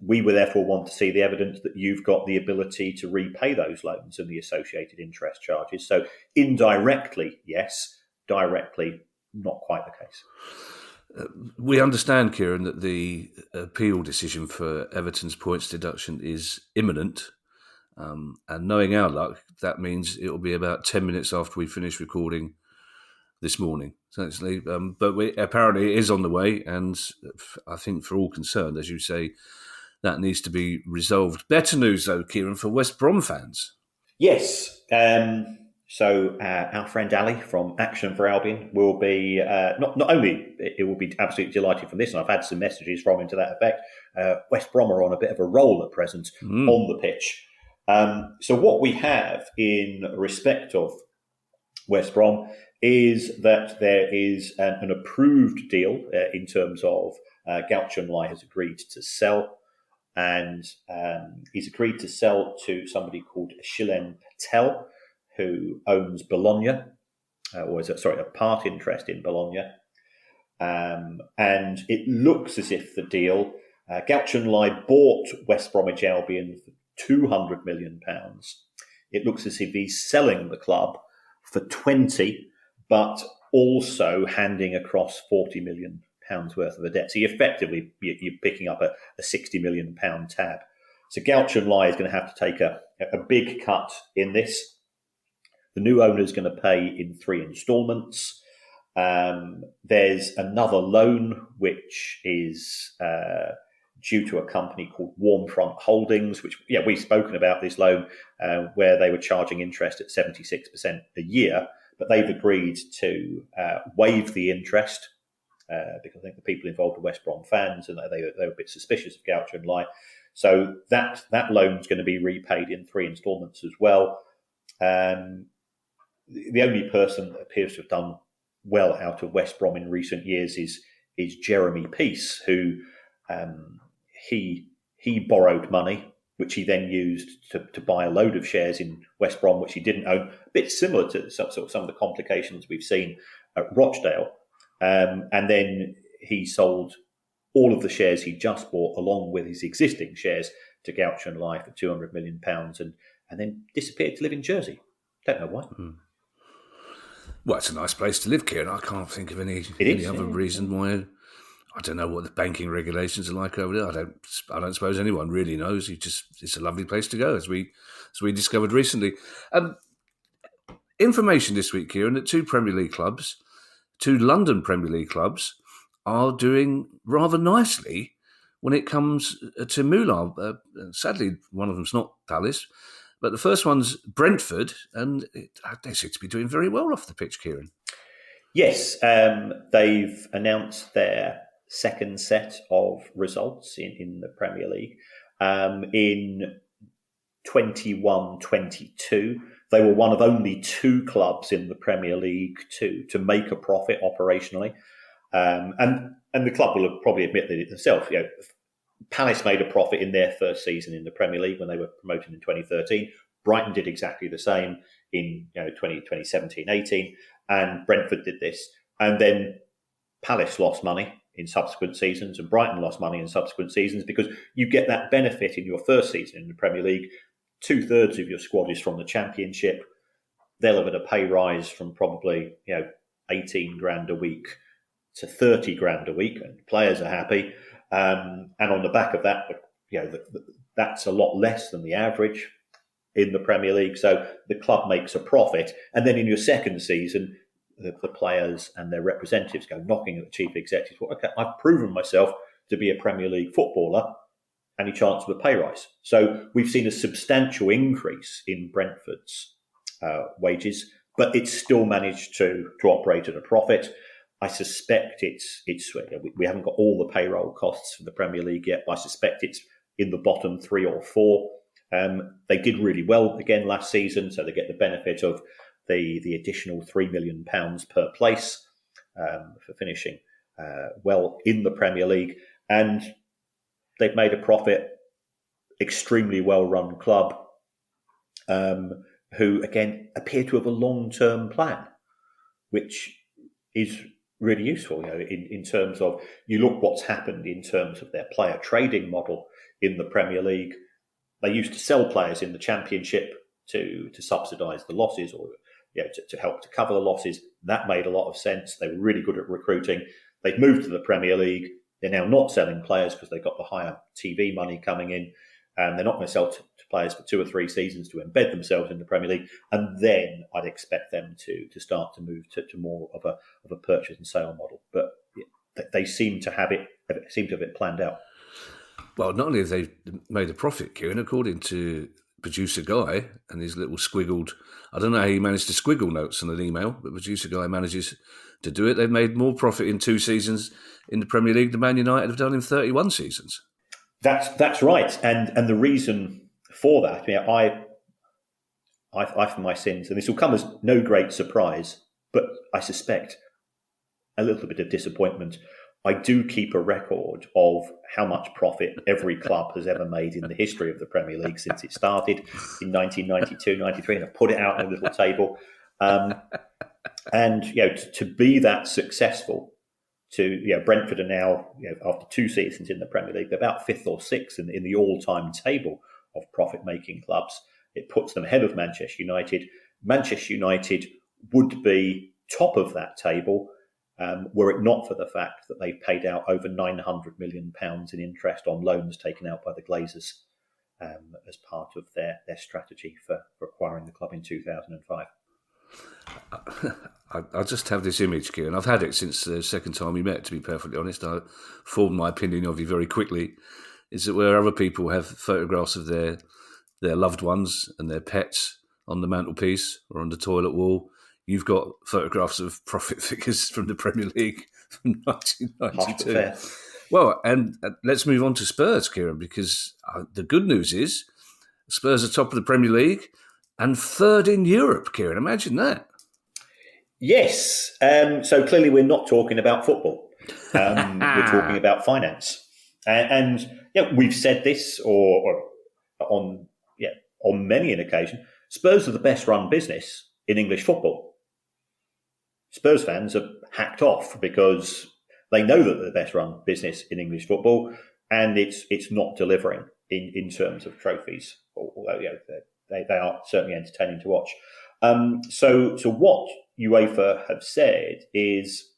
[SPEAKER 3] We would therefore want to see the evidence that you've got the ability to repay those loans and the associated interest charges. So indirectly, yes. Directly, not quite the case.
[SPEAKER 2] We understand, Kieran, that the appeal decision for Everton's points deduction is imminent. And knowing our luck, that means it will be about 10 minutes after we finish recording this morning. Essentially, but apparently it is on the way, and I think for all concerned, as you say, that needs to be resolved. Better news, though, Kieran, for West Brom fans.
[SPEAKER 3] Yes. So our friend Ali from Action for Albion will be not only it will be absolutely delighted from this, and I've had some messages from him to that effect. West Brom are on a bit of a roll at present on the pitch. So what we have in respect of West Brom is that there is an approved deal in terms of Gaucho Lai has agreed to sell, and he's agreed to sell to somebody called Shilen Patel, who owns Bologna, a part interest in Bologna. And it looks as if the deal, Gaucho Lai bought West Bromwich Albion for £200 million. It looks as if he's selling the club for 20, but also handing across £40 million worth of a debt. So effectively, you're picking up a £60 million tab. So Gaucho Lai is going to have to take a big cut in this. The new owner is going to pay in 3 instalments. There's another loan which is due to a company called Warmfront Holdings, which, we've spoken about this loan where they were charging interest at 76% a year, but they've agreed to waive the interest because I think the people involved are West Brom fans and they were a bit suspicious of Gaucho Lai. So that loan is going to be repaid in 3 instalments as well. The only person that appears to have done well out of West Brom in recent years is Jeremy Peace, who he borrowed money, which he then used to buy a load of shares in West Brom, which he didn't own. A bit similar to some of the complications we've seen at Rochdale. And then he sold all of the shares he just bought, along with his existing shares, to Gaucho Lai for £200 million, and then disappeared to live in Jersey. Don't know why.
[SPEAKER 2] Well, it's a nice place to live, Kieran. I can't think of any other reason why. I don't know what the banking regulations are like over there. I don't suppose anyone really knows. It's a lovely place to go, as we discovered recently. Information this week, Kieran, that 2 London Premier League clubs, are doing rather nicely when it comes to Moolah. Sadly, one of them's not Palace, but the first one's Brentford, and they seem to be doing very well off the pitch, Kieran.
[SPEAKER 3] Yes, they've announced their second set of results in the Premier League. In 21-22, they were one of only 2 clubs in the Premier League to make a profit operationally. And the club will probably admit that it themselves. Palace made a profit in their first season in the Premier League when they were promoted in 2013. Brighton did exactly the same in 2017-18, and Brentford did this. And then Palace lost money in subsequent seasons, and Brighton lost money in subsequent seasons, because you get that benefit in your first season in the Premier League. 2/3 of your squad is from the Championship. They'll have had a pay rise from probably 18 grand a week to 30 grand a week, and players are happy. And on the back of that, that's a lot less than the average in the Premier League. So the club makes a profit, and then in your second season, the players and their representatives go knocking at the chief executive. Well, okay, I've proven myself to be a Premier League footballer. Any chance of a pay rise? So we've seen a substantial increase in Brentford's wages. but it's still managed to operate at a profit. I suspect we haven't got all the payroll costs for the Premier League yet, but I suspect it's in the bottom 3 or 4. They did really well again last season, so they get the benefit of the additional £3 million per place for finishing well in the Premier League. And they've made a profit. Extremely well-run club, who, again, appear to have a long-term plan, which is really useful, in terms of, you look what's happened in terms of their player trading model in the Premier League. They used to sell players in the Championship to subsidise the losses, or to help to cover the losses. That made a lot of sense. They were really good at recruiting. They've moved to the Premier League. They're now not selling players because they've got the higher TV money coming in. And they're not going to sell to players for 2 or 3 seasons to embed themselves in the Premier League. And then I'd expect them to start to move to more of a purchase and sale model. But they seem to have it planned out.
[SPEAKER 2] Well, not only have they made a profit, Kieran, according to Producer Guy and his little squiggled, I don't know how he managed to squiggle notes on an email, but Producer Guy manages to do it. They've made more profit in 2 seasons in the Premier League than Man United have done in 31 seasons.
[SPEAKER 3] That's right, and the reason for that, I for my sins, and this will come as no great surprise, but I suspect a little bit of disappointment. I do keep a record of how much profit every club has ever made in the history of the Premier League since it started in 1992-93, and I put it out on a little table. And to be that successful. Brentford are now, after 2 seasons in the Premier League, they're about 5th or 6th in the all-time table of profit-making clubs. It puts them ahead of Manchester United. Manchester United would be top of that table were it not for the fact that they've paid out over £900 million in interest on loans taken out by the Glazers as part of their strategy for acquiring the club in 2005.
[SPEAKER 2] I just have this image, Kieran. I've had it since the second time we met, to be perfectly honest. I formed my opinion of you very quickly. Is that where other people have photographs of their loved ones and their pets on the mantelpiece or on the toilet wall, you've got photographs of profit figures from the Premier League from 1992. Well, and let's move on to Spurs, Kieran, because the good news is Spurs are top of the Premier League and 3rd in Europe, Kieran. Imagine that.
[SPEAKER 3] Yes. So clearly we're not talking about football. We're talking about finance. And we've said this or on many an occasion. Spurs are the best run business in English football. Spurs fans are hacked off because they know that they're the best run business in English football, and it's not delivering in terms of trophies. Although they are certainly entertaining to watch. So what UEFA have said is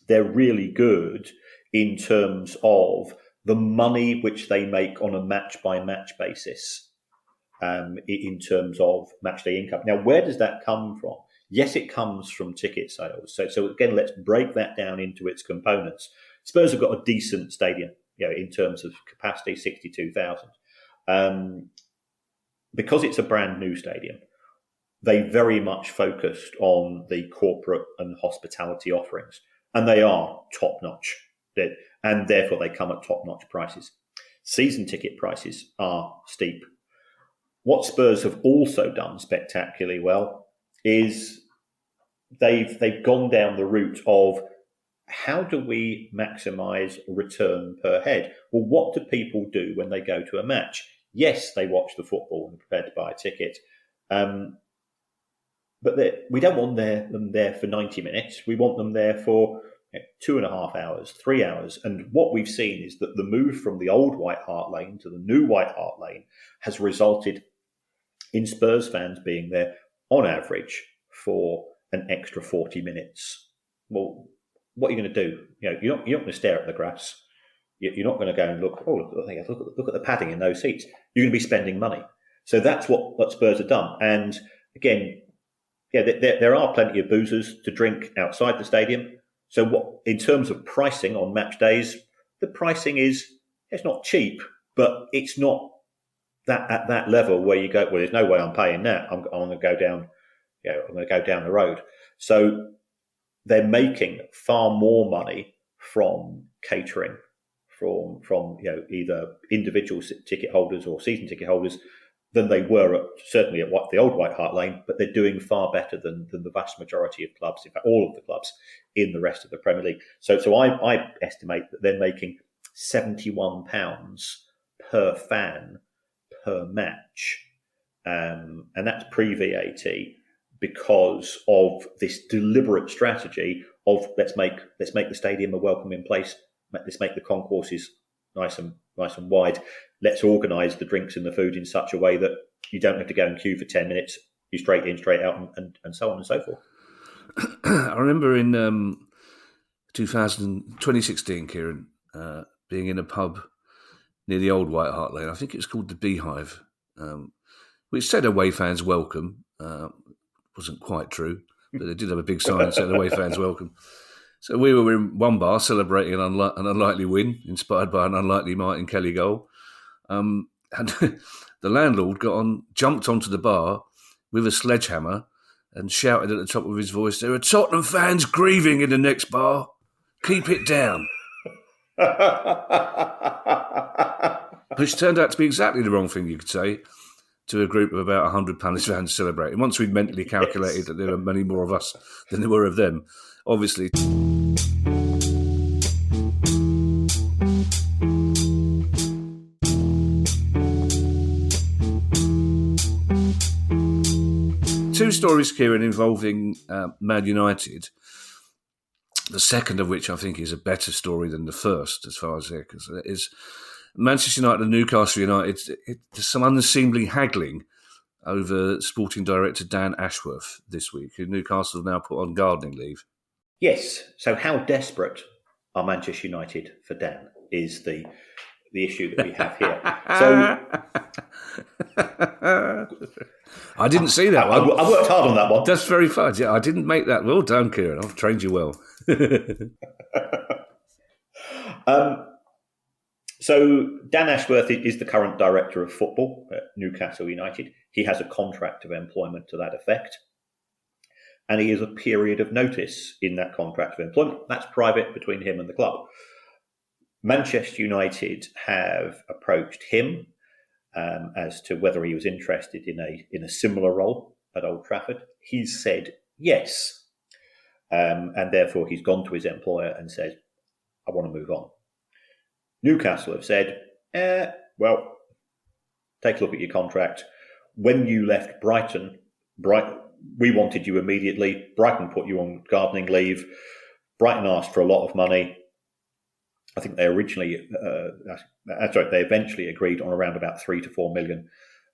[SPEAKER 3] they're really good in terms of the money which they make on a match-by-match basis in terms of matchday income. Now, where does that come from? Yes, it comes from ticket sales. So again, let's break that down into its components. Spurs have got a decent stadium, in terms of capacity, 62,000. Because it's a brand new stadium, they very much focused on the corporate and hospitality offerings, and they are top-notch, and therefore they come at top-notch prices. Season ticket prices are steep. What Spurs have also done spectacularly well is they've gone down the route of how do we maximise return per head? Well, what do people do when they go to a match? Yes, they watch the football and prepare to buy a ticket. But we don't want them there for 90 minutes. We want them there for 2.5 hours, 3 hours. And what we've seen is that the move from the old White Hart Lane to the new White Hart Lane has resulted in Spurs fans being there on average for an extra 40 minutes. Well, what are you going to do? You're not going to stare at the grass. You're not going to go and look at the padding in those seats. You're going to be spending money. So that's what Spurs have done. And again, there are plenty of boozers to drink outside the stadium. So what, in terms of pricing on match days, the pricing it's not cheap, but it's not that at that level where you go, well, there's no way I'm paying that. I'm going to go down, I'm going to go down the road. So they're making far more money from catering, from either individual ticket holders or season ticket holders than they were certainly at the old White Hart Lane, but they're doing far better than the vast majority of clubs, in fact, all of the clubs in the rest of the Premier League. So I estimate that they're making £71 per fan per match, and that's pre-VAT, because of this deliberate strategy of let's make the stadium a welcoming place, let's make the concourses nice and wide. Let's organise the drinks and the food in such a way that you don't have to go and queue for 10 minutes. You straight in, straight out, and so on and so forth.
[SPEAKER 2] I remember in 2016, Kieran, being in a pub near the old White Hart Lane. I think it was called the Beehive, which said away fans welcome. Wasn't quite true, but they did have a big sign that said away fans welcome. So we were in one bar celebrating an unlikely win, inspired by an unlikely Martin Kelly goal. And the landlord jumped onto the bar with a sledgehammer and shouted at the top of his voice, "There are Tottenham fans grieving in the next bar. Keep it down." Which turned out to be exactly the wrong thing you could say to a group of about 100 Palace fans celebrating. Once we'd mentally calculated that there were many more of us than there were of them, obviously. Two stories, Kieran, involving Man United. The second of which I think is a better story than the first, as far as they're concerned, is Manchester United and Newcastle United. There's some unseemly haggling over sporting director Dan Ashworth this week, who Newcastle have now put on gardening leave.
[SPEAKER 3] Yes. So how desperate are Manchester United for Dan is the issue that we have here. So
[SPEAKER 2] I didn't see that one.
[SPEAKER 3] I worked hard on that one.
[SPEAKER 2] That's very fun. Yeah, I didn't make that. Well done, Kieran. I've trained you well.
[SPEAKER 3] So Dan Ashworth is the current director of football at Newcastle United. He has a contract of employment to that effect. And he has a period of notice in that contract of employment. That's private between him and the club. Manchester United have approached him as to whether he was interested in a similar role at Old Trafford. He's said yes. And therefore he's gone to his employer and said, I want to move on. Newcastle have said, well, take a look at your contract. When you left Brighton, we wanted you immediately. Brighton put you on gardening leave. Brighton asked for a lot of money. I think they eventually agreed on around about 3 to 4 million.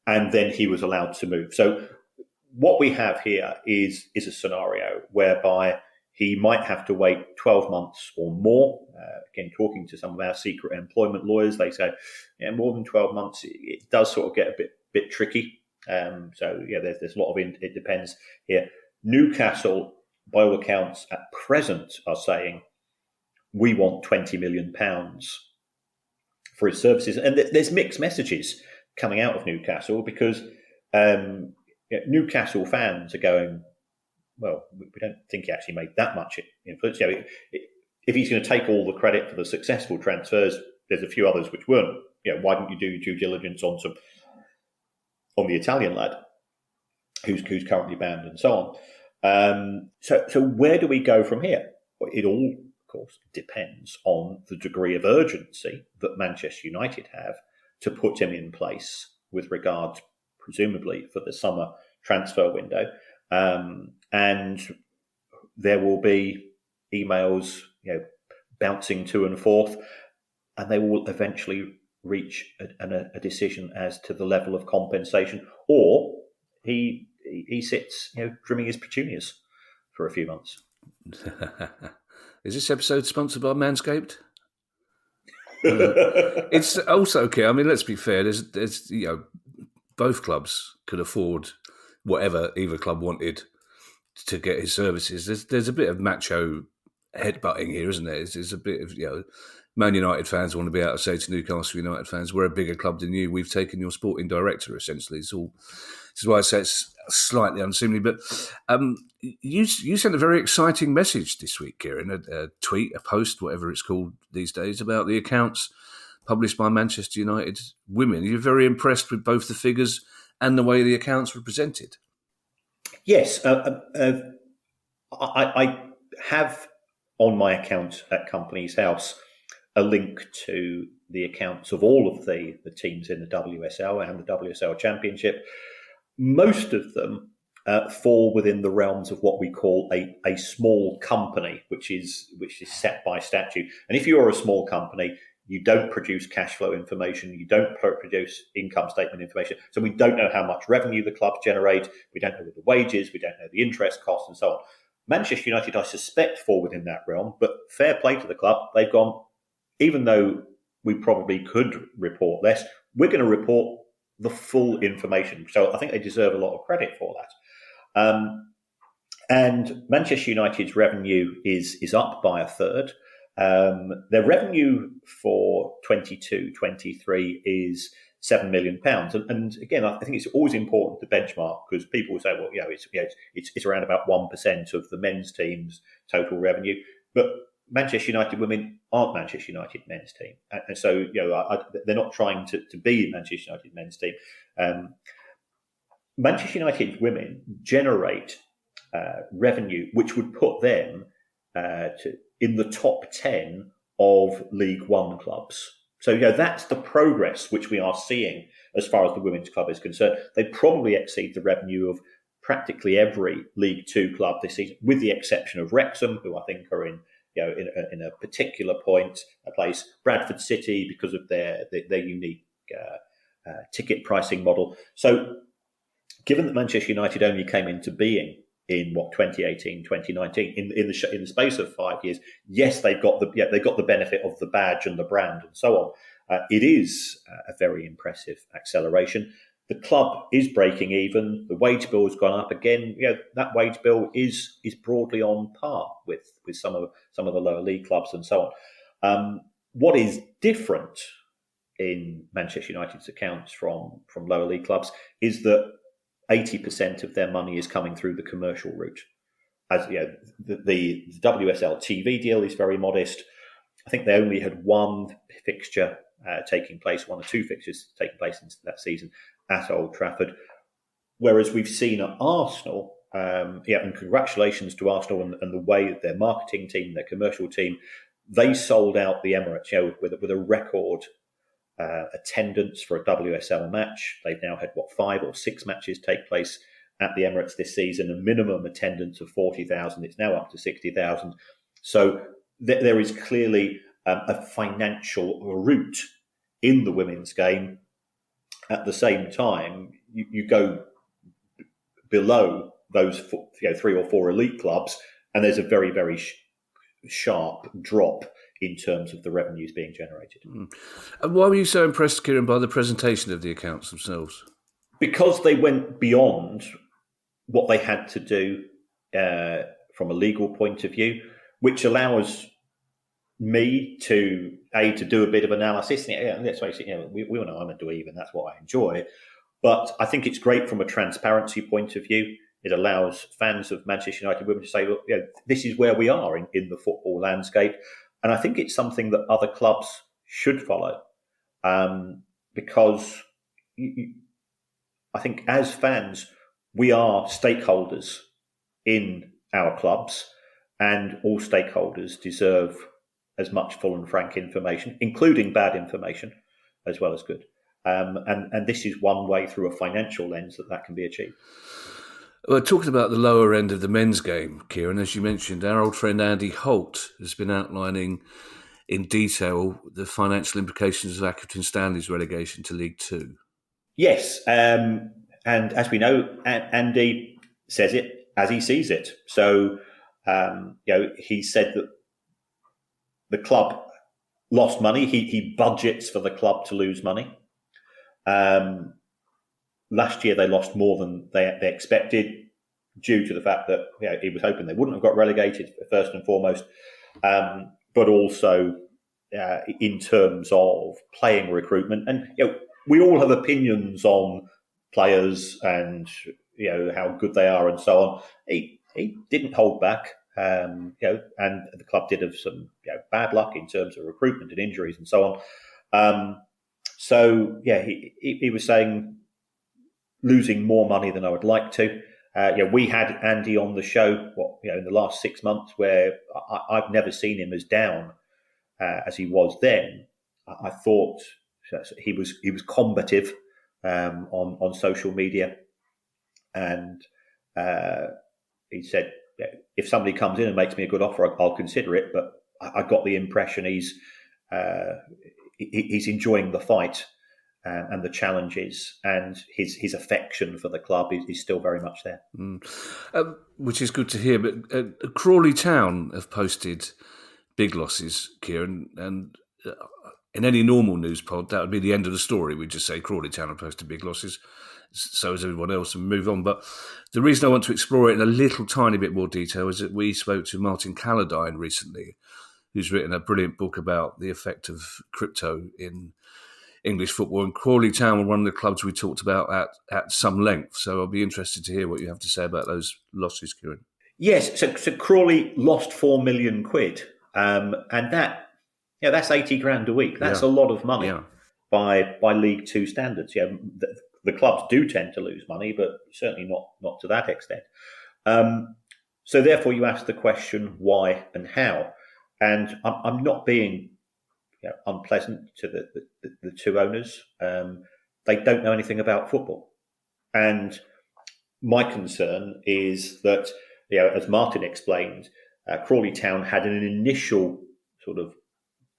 [SPEAKER 3] And then he was allowed to move. So what we have here is a scenario whereby he might have to wait 12 months or more. Again, talking to some of our secret employment lawyers, they say, more than 12 months, it does sort of get a bit tricky. There's a lot of it depends here. Newcastle, by all accounts, at present are saying, we want £20 million for his services. And there's mixed messages coming out of Newcastle because Newcastle fans are going, well, we don't think he actually made that much influence. If he's going to take all the credit for the successful transfers, there's a few others which weren't. Why don't you do due diligence on the Italian lad who's currently banned and so on? So where do we go from here? Well, it all, of course, depends on the degree of urgency that Manchester United have to put him in place with regard, presumably, for the summer transfer window. And there will be emails, bouncing to and forth, and they will eventually reach a decision as to the level of compensation, or he sits, trimming his petunias for a few months.
[SPEAKER 2] Is this episode sponsored by Manscaped? It's also okay. I mean, let's be fair. There's both clubs could afford whatever either club wanted to get his services. There's a bit of macho headbutting here, isn't there? There's a bit of Man United fans want to be able to say to Newcastle United fans, "We're a bigger club than you. We've taken your sporting director." Essentially, this is why I say it's slightly unseemly, but you sent a very exciting message this week, Kieran, a tweet, a post, whatever it's called these days, about the accounts published by Manchester United women. You're very impressed with both the figures and the way the accounts were presented.
[SPEAKER 3] Yes, I have on my account at Company's House a link to the accounts of all of the teams in the WSL and the WSL Championship. Most of them fall within the realms of what we call a small company, which is set by statute. And if you're a small company, you don't produce cash flow information, you don't produce income statement information. So we don't know how much revenue the clubs generate, we don't know the wages, we don't know the interest costs and so on. Manchester United, I suspect, fall within that realm, but fair play to the club. They've gone, even though we probably could report less, we're going to report the full information. So I think they deserve a lot of credit for that. And Manchester United's revenue is up by a third. Their revenue for 22-23 is £7 million. And again, I think it's always important to benchmark, because people will say, well, it's around about 1% of the men's team's total revenue. But Manchester United women aren't Manchester United men's team. And so, they're not trying to be Manchester United men's team. Manchester United women generate revenue which would put them in the top 10 of League One clubs. So, that's the progress which we are seeing as far as the women's club is concerned. They probably exceed the revenue of practically every League Two club this season, with the exception of Wrexham, who I think are in a particular place. Bradford City, because of their unique ticket pricing model. So, given that Manchester United only came into being in 2018, 2019, in the space of 5 years, yes, they got the benefit of the badge and the brand and so on. It is a very impressive acceleration. The club is breaking even. The wage bill has gone up again. That wage bill is broadly on par with some of the lower league clubs and so on. What is different in Manchester United's accounts from lower league clubs is that 80% of their money is coming through the commercial route. As the WSL TV deal is very modest. I think they only had one fixture taking place, one or two fixtures taking place in that season at Old Trafford. Whereas we've seen at Arsenal, and congratulations to Arsenal and the way that their marketing team, their commercial team, they sold out the Emirates, with a record attendance for a WSL match. They've now had 5 or 6 matches take place at the Emirates this season, a minimum attendance of 40,000. It's now up to 60,000. So there is clearly a financial route in the women's game. At the same time, you go below those 3 or 4 elite clubs, and there's a very, very sharp drop in terms of the revenues being generated.
[SPEAKER 2] And why were you so impressed, Kieran, by the presentation of the accounts themselves?
[SPEAKER 3] Because they went beyond what they had to do from a legal point of view, which allows me to do a bit of analysis. Let's face it, we all know I'm a dweeb, and that's what I enjoy. But I think it's great from a transparency point of view. It allows fans of Manchester United women to say, look, this is where we are in the football landscape. And I think it's something that other clubs should follow, because I think as fans, we are stakeholders in our clubs, and all stakeholders deserve as much full and frank information, including bad information, as well as good. And this is one way through a financial lens that can be achieved.
[SPEAKER 2] Well, talking about the lower end of the men's game, Kieran, as you mentioned, our old friend Andy Holt has been outlining in detail the financial implications of Accrington Stanley's relegation to League Two.
[SPEAKER 3] Yes, and as we know, Andy says it as he sees it. So, he said that the club lost money. He budgets for the club to lose money. Last year, they lost more than they expected, due to the fact that he was hoping they wouldn't have got relegated, first and foremost, but also in terms of playing recruitment. And we all have opinions on players and how good they are and so on. He didn't hold back, and the club did have some bad luck in terms of recruitment and injuries and so on. He was saying losing more money than I would like to. We had Andy on the show, in the last 6 months, where I've never seen him as down as he was then. I thought he was combative on social media, and he said, if somebody comes in and makes me a good offer, I'll consider it. But I got the impression he's enjoying the fight and the challenges, and his affection for the club is still very much there.
[SPEAKER 2] Which is good to hear. But Crawley Town have posted big losses, Kieran, and in any normal news pod, that would be the end of the story. We'd just say Crawley Town have posted big losses, so has everyone else, and move on. But the reason I want to explore it in a little tiny bit more detail is that we spoke to Martin Calladine recently, who's written a brilliant book about the effect of crypto in English football, and Crawley Town were one of the clubs we talked about at some length. So I'll be interested to hear what you have to say about those losses, Kieran.
[SPEAKER 3] Yes, so Crawley lost £4 million, and that's 80 grand a week. That's a lot of money by League Two standards. The clubs do tend to lose money, but certainly not to that extent. So therefore, you ask the question why and how. And I'm not being unpleasant to the two owners. They don't know anything about football, and my concern is that as Martin explained, Crawley Town had an initial sort of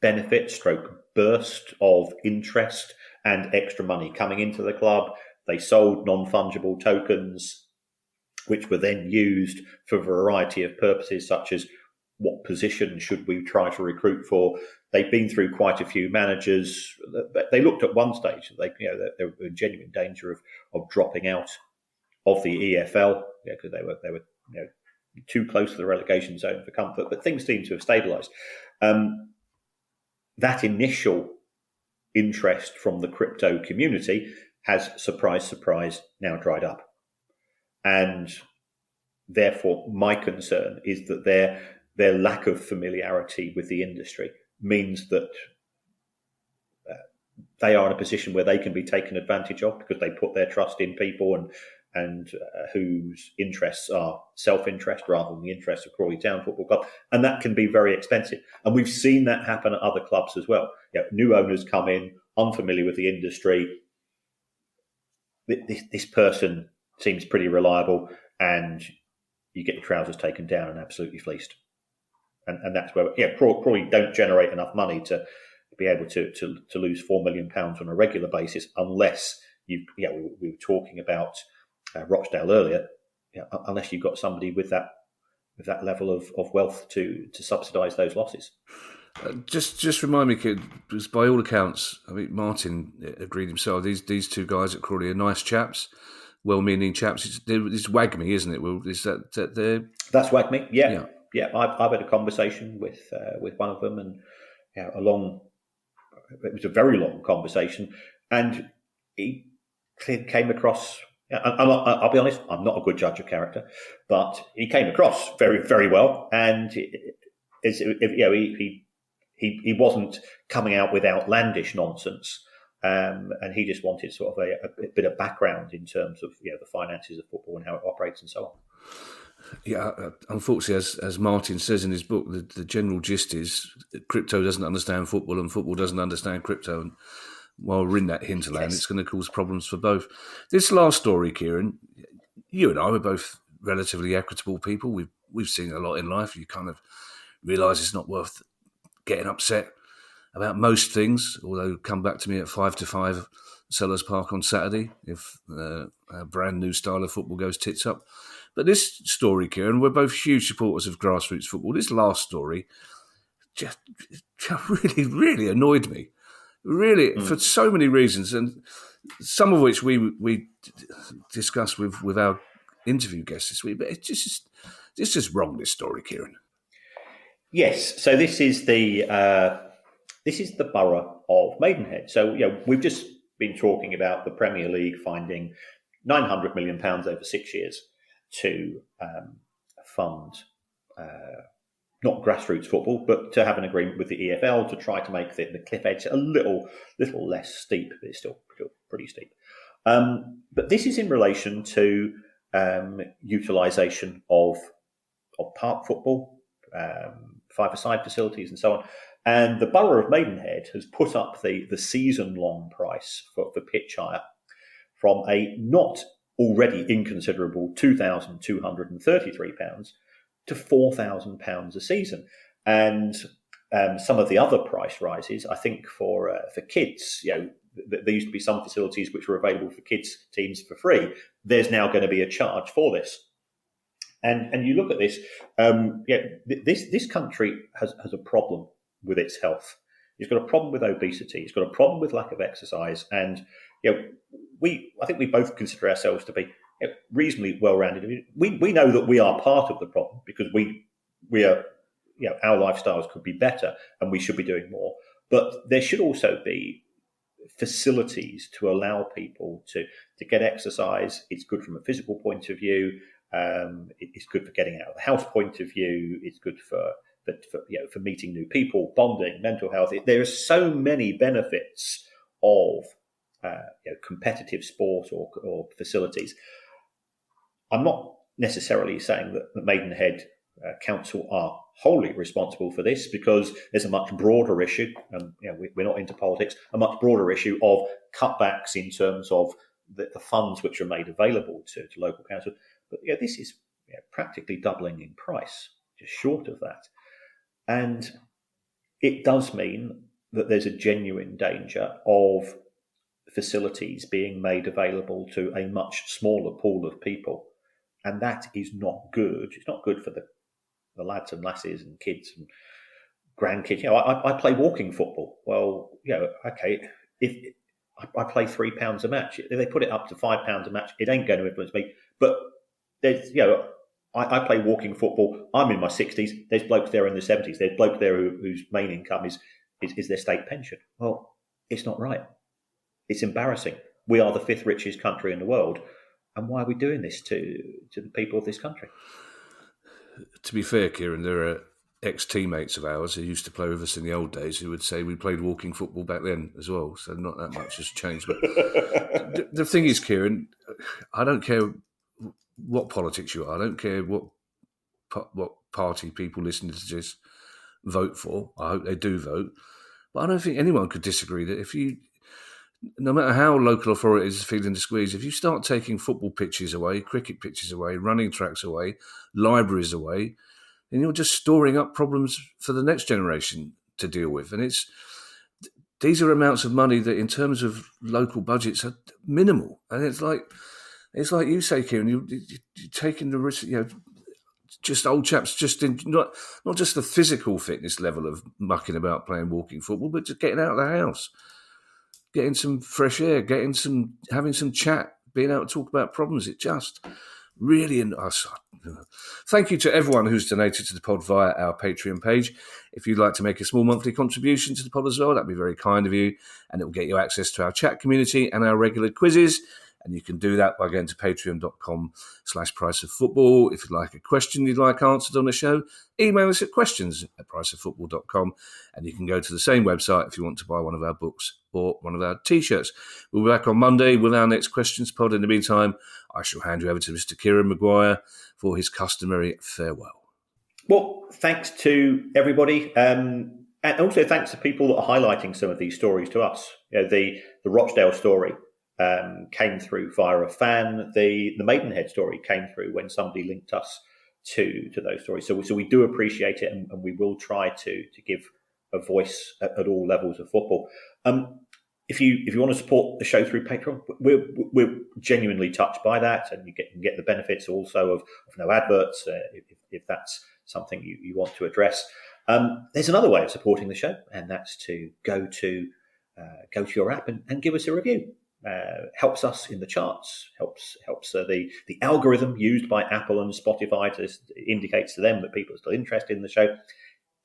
[SPEAKER 3] benefit burst of interest and extra money coming into the club. They sold non-fungible tokens, which were then used for a variety of purposes, such as what position should we try to recruit for. They've been through quite a few managers. They looked at one stage, they were in genuine danger of dropping out of the EFL because they were too close to the relegation zone for comfort. But things seem to have stabilised. That initial interest from the crypto community has, surprise, now dried up. And therefore, my concern is that their lack of familiarity with the industry means that they are in a position where they can be taken advantage of because they put their trust in people and whose interests are self-interest rather than the interests of Crawley Town Football Club. And that can be very expensive. And we've seen that happen at other clubs as well. New owners come in, unfamiliar with the industry. This person seems pretty reliable, and you get your trousers taken down and absolutely fleeced. And that's where Crawley don't generate enough money to be able to lose £4 million on a regular basis unless we were talking about Rochdale earlier. Unless you've got somebody with that level of wealth to subsidise those losses.
[SPEAKER 2] Just remind me, kid, because by all accounts, I mean Martin agreed himself. These two guys at Crawley are nice chaps, well-meaning chaps. It's Wagme, isn't it? Well, is that their?
[SPEAKER 3] That's Wagme. Yeah. I've had a conversation with one of them, and it was a very long conversation, and he came across. I'll be honest, I'm not a good judge of character, but he came across very, very well, and he wasn't coming out with outlandish nonsense, and he just wanted sort of a bit of background in terms of the finances of football and how it operates and so on.
[SPEAKER 2] Yeah, unfortunately, as Martin says in his book, the general gist is that crypto doesn't understand football and football doesn't understand crypto. And while we're in that hinterland, It's going to cause problems for both. This last story, Kieran, you and I were both relatively equitable people. We've seen a lot in life. You kind of realise it's not worth getting upset about most things, although come back to me at 5 to 5 Sellers Park on Saturday if a brand new style of football goes tits up. But this story, Kieran, we're both huge supporters of grassroots football. This last story just really, really annoyed me. Really, for so many reasons, and some of which we discussed with our interview guests this week. But it's just wrong, this story, Kieran.
[SPEAKER 3] Yes. So this is the borough of Maidenhead. So we've just been talking about the Premier League finding £900 million over 6 years to fund not grassroots football, but to have an agreement with the EFL to try to make the cliff edge a little less steep, but it's still pretty steep. But this is in relation to utilisation of park football, five-a-side facilities and so on. And the Borough of Maidenhead has put up the season-long price for pitch hire from a not already inconsiderable £2,233 to £4,000 a season. And some of the other price rises, I think, for kids, there used to be some facilities which were available for kids teams for free. There's now going to be a charge for this. And you look at this, this country has a problem with its health. It's got a problem with obesity. It's got a problem with lack of exercise. And I think we both consider ourselves to be reasonably well-rounded. We know that we are part of the problem because we are, our lifestyles could be better and we should be doing more. But there should also be facilities to allow people to get exercise. It's good from a physical point of view. It's good for getting out of the house point of view. It's good for meeting new people, bonding, mental health. There are so many benefits of competitive sport or facilities. I'm not necessarily saying that the Maidenhead Council are wholly responsible for this, because there's a much broader issue, and we're not into politics, a much broader issue of cutbacks in terms of the funds which are made available to local councils. But this is practically doubling in price, just short of that. And it does mean that there's a genuine danger of facilities being made available to a much smaller pool of people. And that is not good. It's not good for the lads and lasses and kids and grandkids. I play walking football. Well, okay, if I play £3 a match, if they put it up to £5 a match, it ain't going to influence me. But there's, I play walking football. I'm in my 60s. There's blokes there in their 70s. There's blokes there whose main income is their state pension. Well, it's not right. It's embarrassing. We are the 5th richest country in the world. And why are we doing this to the people of this country?
[SPEAKER 2] To be fair, Kieran, there are ex-teammates of ours who used to play with us in the old days who would say we played walking football back then as well. So not that much has changed. But the thing is, Kieran, I don't care what politics you are. I don't care what party people listening to this vote for. I hope they do vote. But I don't think anyone could disagree that no matter how local authorities are feeling the squeeze, if you start taking football pitches away, cricket pitches away, running tracks away, libraries away, then you're just storing up problems for the next generation to deal with. And these are amounts of money that in terms of local budgets are minimal. And it's like you say, Kieran, you're taking the risk, just old chaps, just in not just the physical fitness level of mucking about playing walking football, but just getting out of the house, getting some fresh air, having some chat, being able to talk about problems. It just really... Thank you to everyone who's donated to the pod via our Patreon page. If you'd like to make a small monthly contribution to the pod as well, that'd be very kind of you, and it will get you access to our chat community and our regular quizzes. And you can do that by going to patreon.com/priceoffootball. If you'd like a question you'd like answered on the show, email us at questions@priceoffootball.com. And you can go to the same website if you want to buy one of our books or one of our T-shirts. We'll be back on Monday with our next questions pod. In the meantime, I shall hand you over to Mr. Kieran Maguire for his customary farewell.
[SPEAKER 3] Well, thanks to everybody. And also thanks to people that are highlighting some of these stories to us. The Rochdale story came through via a fan. The Maidenhead story came through when somebody linked us to those stories. So we do appreciate it, and we will try to give a voice at all levels of football. If you want to support the show through Patreon, we're genuinely touched by that, and you can get the benefits also of no adverts if that's something you want to address. There's another way of supporting the show, and that's to go to your app and give us a review. Helps us in the charts, helps the algorithm used by Apple and Spotify indicates to them that people are still interested in the show.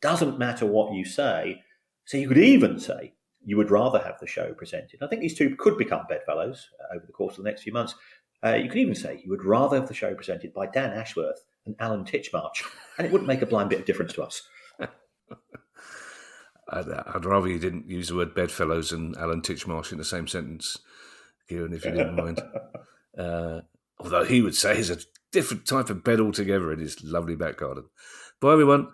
[SPEAKER 3] Doesn't matter what you say. So you could even say you would rather have the show presented. I think these two could become bedfellows over the course of the next few months. You could even say you would rather have the show presented by Dan Ashworth and Alan Titchmarsh, and it wouldn't make a blind bit of difference to us.
[SPEAKER 2] I'd rather you didn't use the word bedfellows and Alan Titchmarsh in the same sentence, Kieran, if you didn't mind. Although he would say he's a different type of bed altogether in his lovely back garden. Bye, everyone.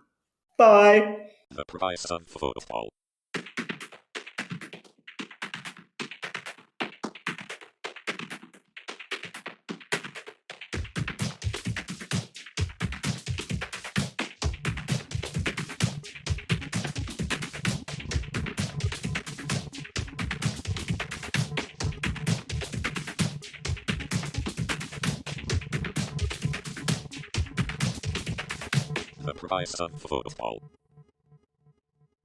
[SPEAKER 3] Bye.
[SPEAKER 6] The price of football. The price of football.